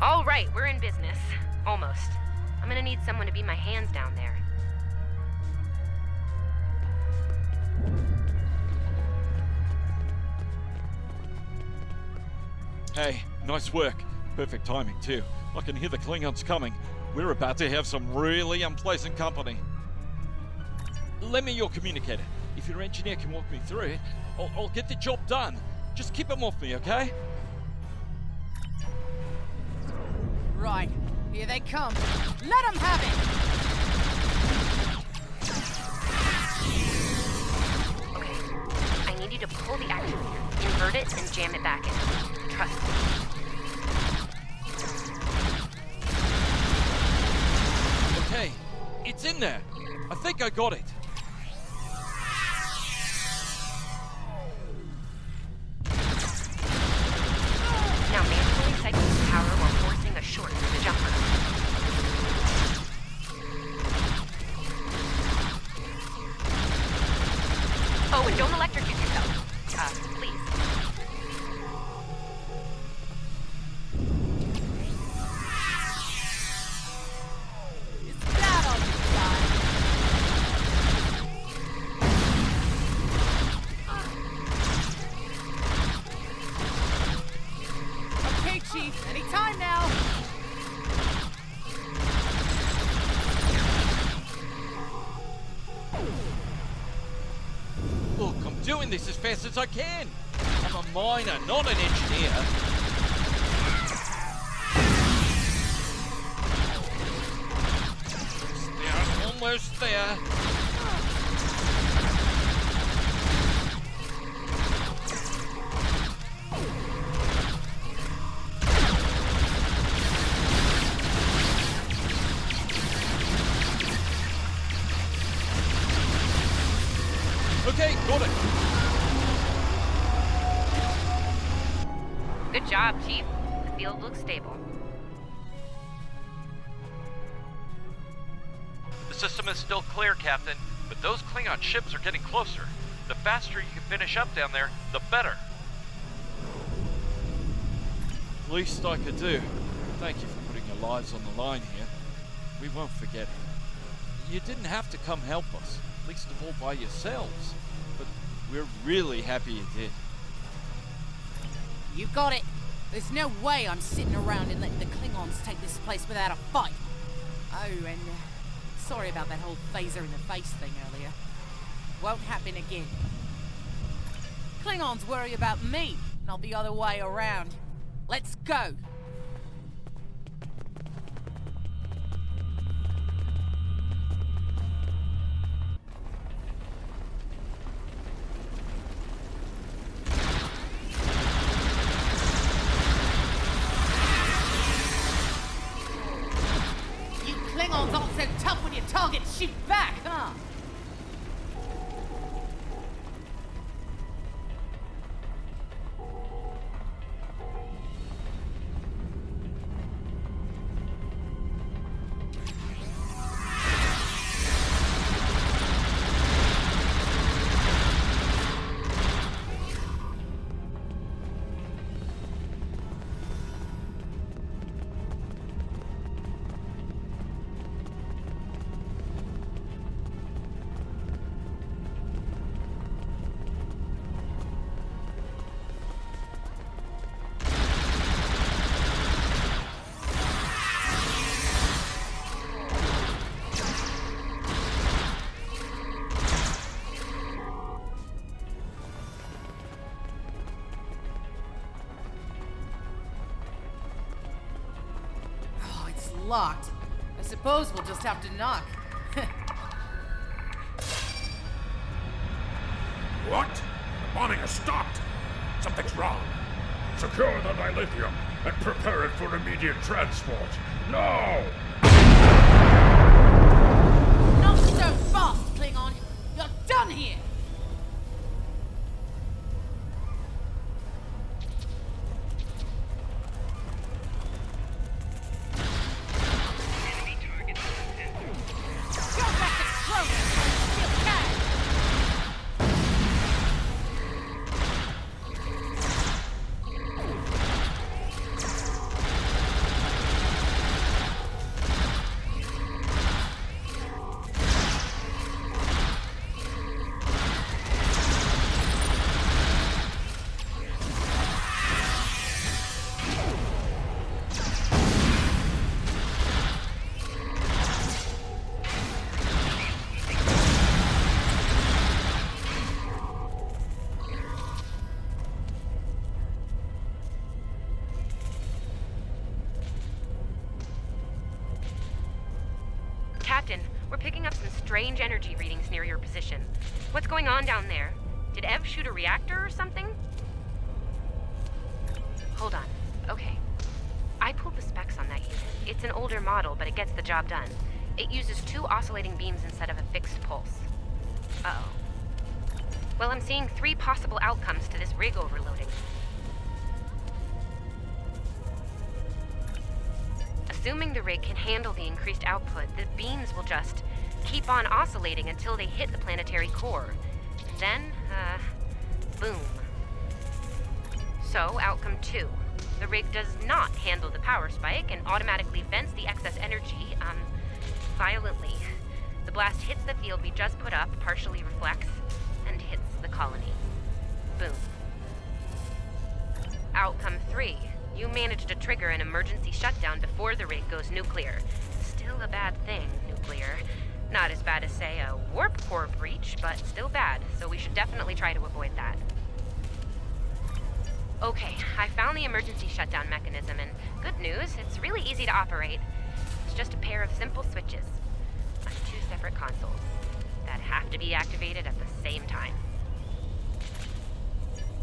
All right, we're in business. Almost. I'm gonna need someone to be my hands down there. Hey, nice work. Perfect timing, too. I can hear the Klingons coming. We're about to have some really unpleasant company. Lend me your communicator. If your engineer can walk me through it, I'll get the job done. Just keep them off me, okay? Right, here they come. Let them have it! Okay, I need you to pull the actuator, invert it, and jam it back in. Trust me. Okay, it's in there. I think I got it. Now manually cycle the power while forcing a short through the jumper. Oh, and don't electrocute yourself. Please. Okay, Chief, anytime now. Look, I'm doing this as fast as I can. I'm a miner, not an engineer. Almost there. Okay, got it. Good job, Chief. The field looks stable. The system is still clear, Captain, but those Klingon ships are getting closer. The faster you can finish up down there, the better. Least I could do. Thank you for putting your lives on the line here. We won't forget it. You didn't have to come help us, least of all by yourselves. But we're really happy you did. You got it. There's no way I'm sitting around and letting the Klingons take this place without a fight. Oh, and sorry about that whole phaser in the face thing earlier. Won't happen again. Klingons worry about me, not the other way around. Let's go. cheat back, huh? Locked. I suppose we'll just have to knock. What? The bombing has stopped. Something's wrong. Secure the dilithium and prepare it for immediate transport. Now! Not so fast, Klingon! You're done here! Captain, we're picking up some strange energy readings near your position. What's going on down there? Did Ev shoot a reactor or something? Hold on. Okay. I pulled the specs on that unit. It's an older model, but it gets the job done. It uses 2 oscillating beams instead of a fixed pulse. Uh-oh. Well, I'm seeing 3 possible outcomes to this rig overloading. Assuming the rig can handle the increased output, the beams will just keep on oscillating until they hit the planetary core. Then, boom. So, outcome 2. The rig does not handle the power spike and automatically vents the excess energy, violently. The blast hits the field we just put up, partially reflects, and hits the colony. Boom. Outcome 3. You managed to trigger an emergency shutdown before the rig goes nuclear. Still a bad thing, nuclear. Not as bad as, say, a warp core breach, but still bad, so we should definitely try to avoid that. Okay, I found the emergency shutdown mechanism, and good news, it's really easy to operate. It's just a pair of simple switches on 2 separate consoles that have to be activated at the same time.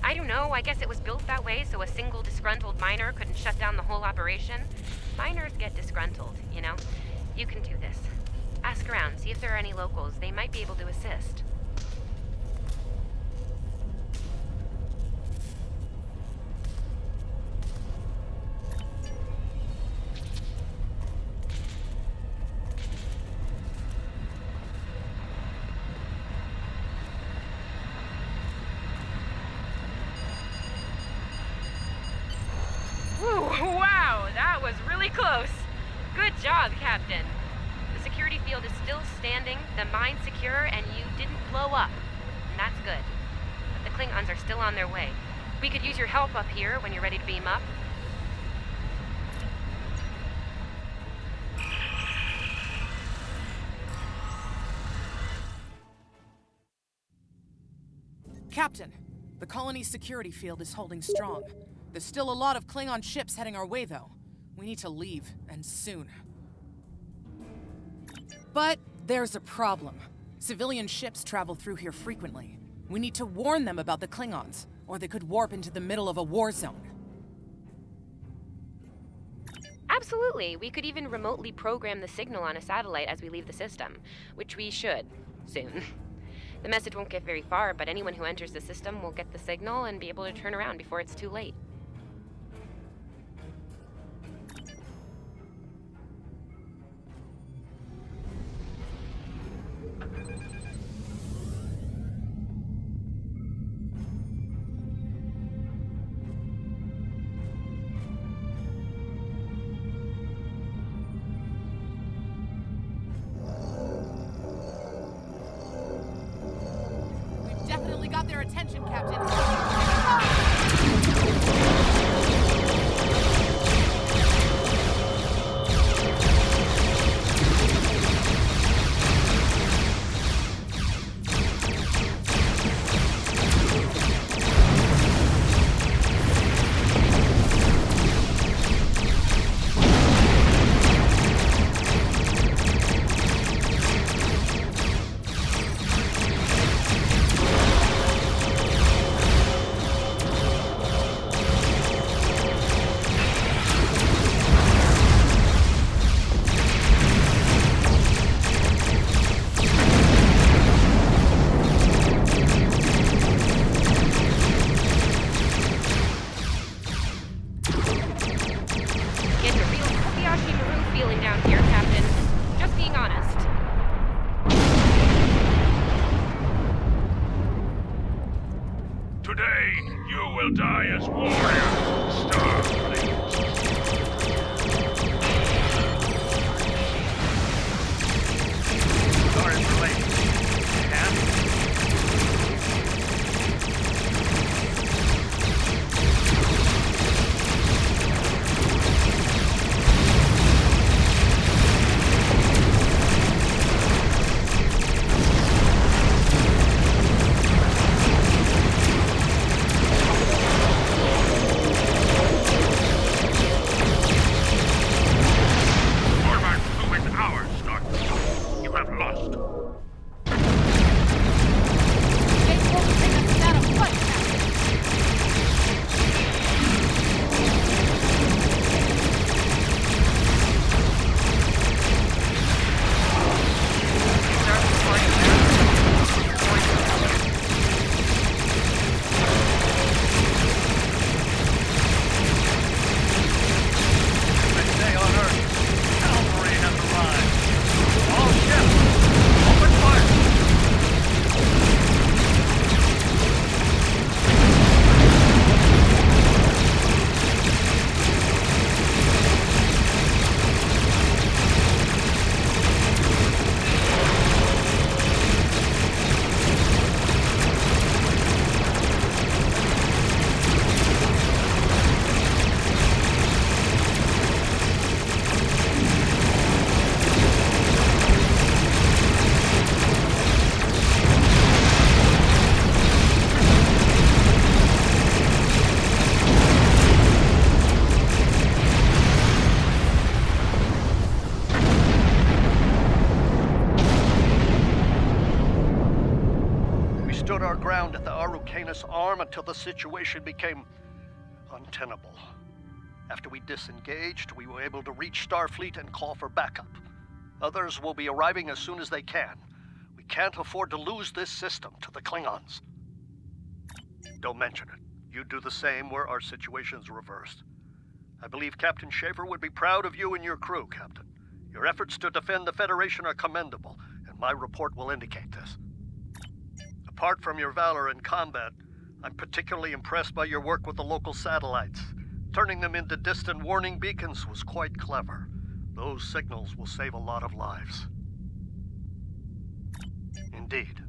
I don't know, I guess it was built that way so a single disgruntled miner couldn't shut down the whole operation. Miners get disgruntled, you know? You can do this. Ask around, see if there are any locals. They might be able to assist. Wow, that was really close. Good job, Captain. The security field is still standing, the mine's secure, and you didn't blow up. And that's good. But the Klingons are still on their way. We could use your help up here when you're ready to beam up. Captain, the colony's security field is holding strong. There's still a lot of Klingon ships heading our way, though. We need to leave, and soon. But there's a problem. Civilian ships travel through here frequently. We need to warn them about the Klingons, or they could warp into the middle of a war zone. Absolutely. We could even remotely program the signal on a satellite as we leave the system, which we should, soon. The message won't get very far, but anyone who enters the system will get the signal and be able to turn around before it's too late. We've definitely got their attention, Captain. Getting a real Kobayashi Maru feeling down here, Captain. Just being honest. Today, you will die as warriors, Starfleet. Sorry for late. Former fluid hours, Starfleet. You have lost. Stay on Earth. Cavalry has arrived. All ships, open fire. We stood our ground at the Araucanus Arm until the situation became untenable. After we disengaged, we were able to reach Starfleet and call for backup. Others will be arriving as soon as they can. We can't afford to lose this system to the Klingons. Don't mention it. You do the same where our situation's reversed. I believe Captain Schaefer would be proud of you and your crew, Captain. Your efforts to defend the Federation are commendable, and my report will indicate this. Apart from your valor in combat, I'm particularly impressed by your work with the local satellites. Turning them into distant warning beacons was quite clever. Those signals will save a lot of lives. Indeed.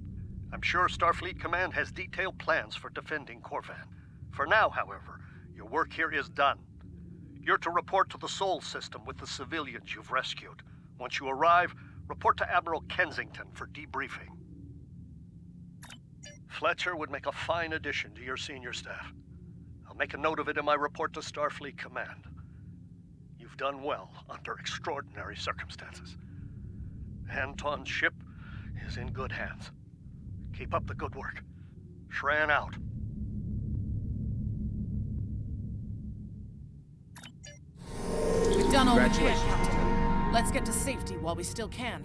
I'm sure Starfleet Command has detailed plans for defending Corvan. For now, however, your work here is done. You're to report to the Sol system with the civilians you've rescued. Once you arrive, report to Admiral Kensington for debriefing. Fletcher would make a fine addition to your senior staff. I'll make a note of it in my report to Starfleet Command. You've done well under extraordinary circumstances. Anton's ship is in good hands. Keep up the good work. Shran out. We've done done all we can, Congratulations. Captain. Let's get to safety while we still can.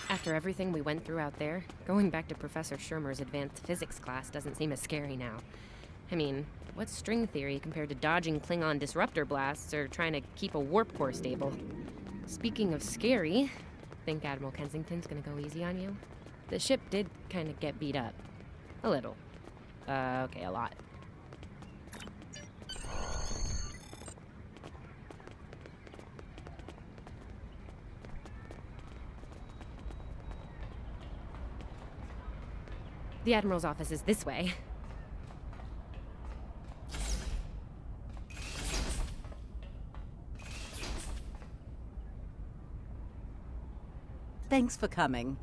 After everything we went through out there, going back to Professor Shermer's advanced physics class doesn't seem as scary now. I mean, what's string theory compared to dodging Klingon disruptor blasts or trying to keep a warp core stable? Speaking of scary, think Admiral Kensington's gonna go easy on you? The ship did kind of get beat up. A little. Okay, a lot. The Admiral's office is this way. Thanks for coming.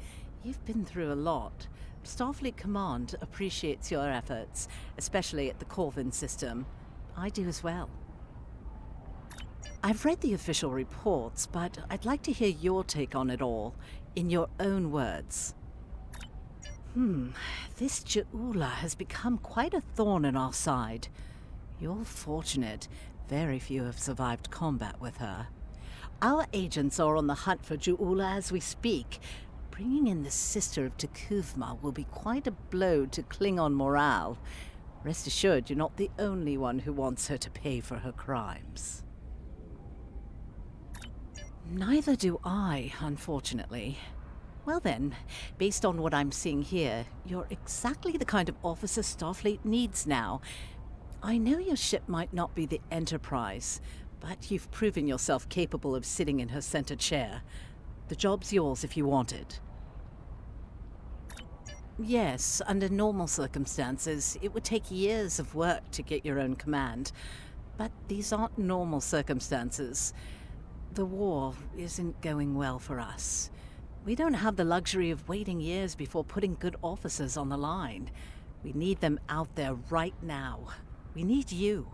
You've been through a lot. Starfleet Command appreciates your efforts, especially at the Corvin system. I do as well. I've read the official reports, but I'd like to hear your take on it all, in your own words. This Ju'ula has become quite a thorn in our side. You're fortunate. Very few have survived combat with her. Our agents are on the hunt for Ju'ula as we speak. Bringing in the sister of T'Kuvma will be quite a blow to Klingon morale. Rest assured, you're not the only one who wants her to pay for her crimes. Neither do I, unfortunately. Well then, based on what I'm seeing here, you're exactly the kind of officer Starfleet needs now. I know your ship might not be the Enterprise, but you've proven yourself capable of sitting in her center chair. The job's yours if you want it. Yes, under normal circumstances, it would take years of work to get your own command. But these aren't normal circumstances. The war isn't going well for us. We don't have the luxury of waiting years before putting good officers on the line. We need them out there right now. We need you.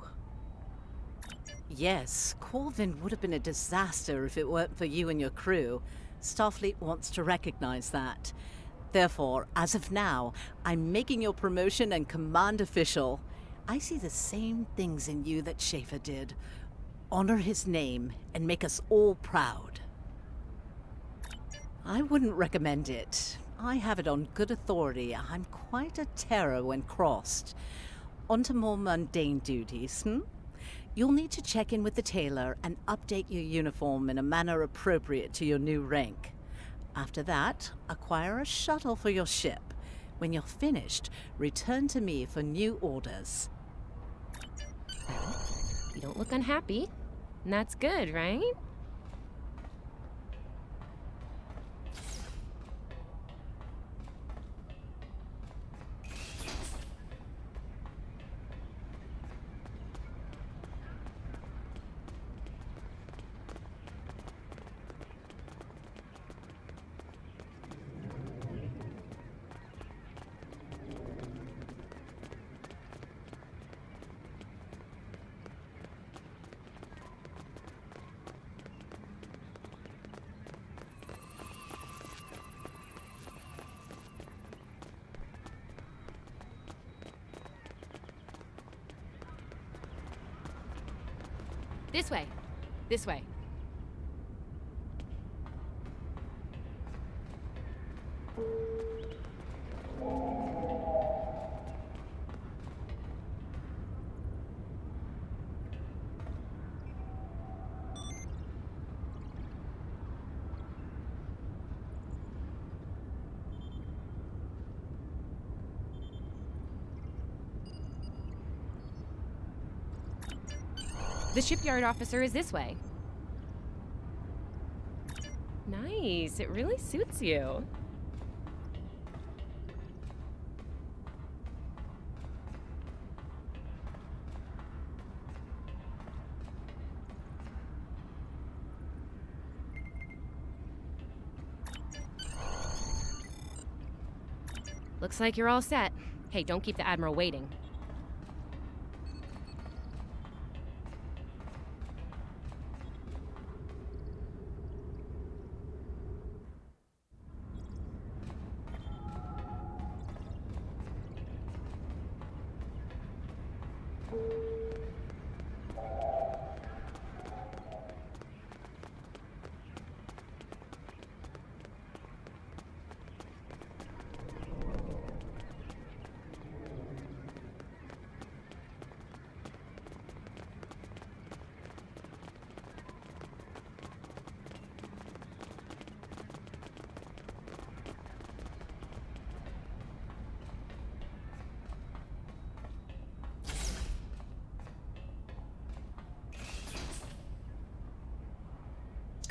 Yes, Corvin would have been a disaster if it weren't for you and your crew. Starfleet wants to recognize that. Therefore, as of now, I'm making your promotion and command official. I see the same things in you that Schaefer did. Honor his name and make us all proud. I wouldn't recommend it. I have it on good authority. I'm quite a terror when crossed. On to more mundane duties, You'll need to check in with the tailor and update your uniform in a manner appropriate to your new rank. After that, acquire a shuttle for your ship. When you're finished, return to me for new orders. Well, you don't look unhappy. And that's good, right? This way. This way. The shipyard officer is this way. Nice, it really suits you. Looks like you're all set. Hey, don't keep the Admiral waiting.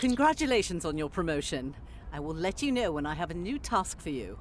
Congratulations on your promotion. I will let you know when I have a new task for you.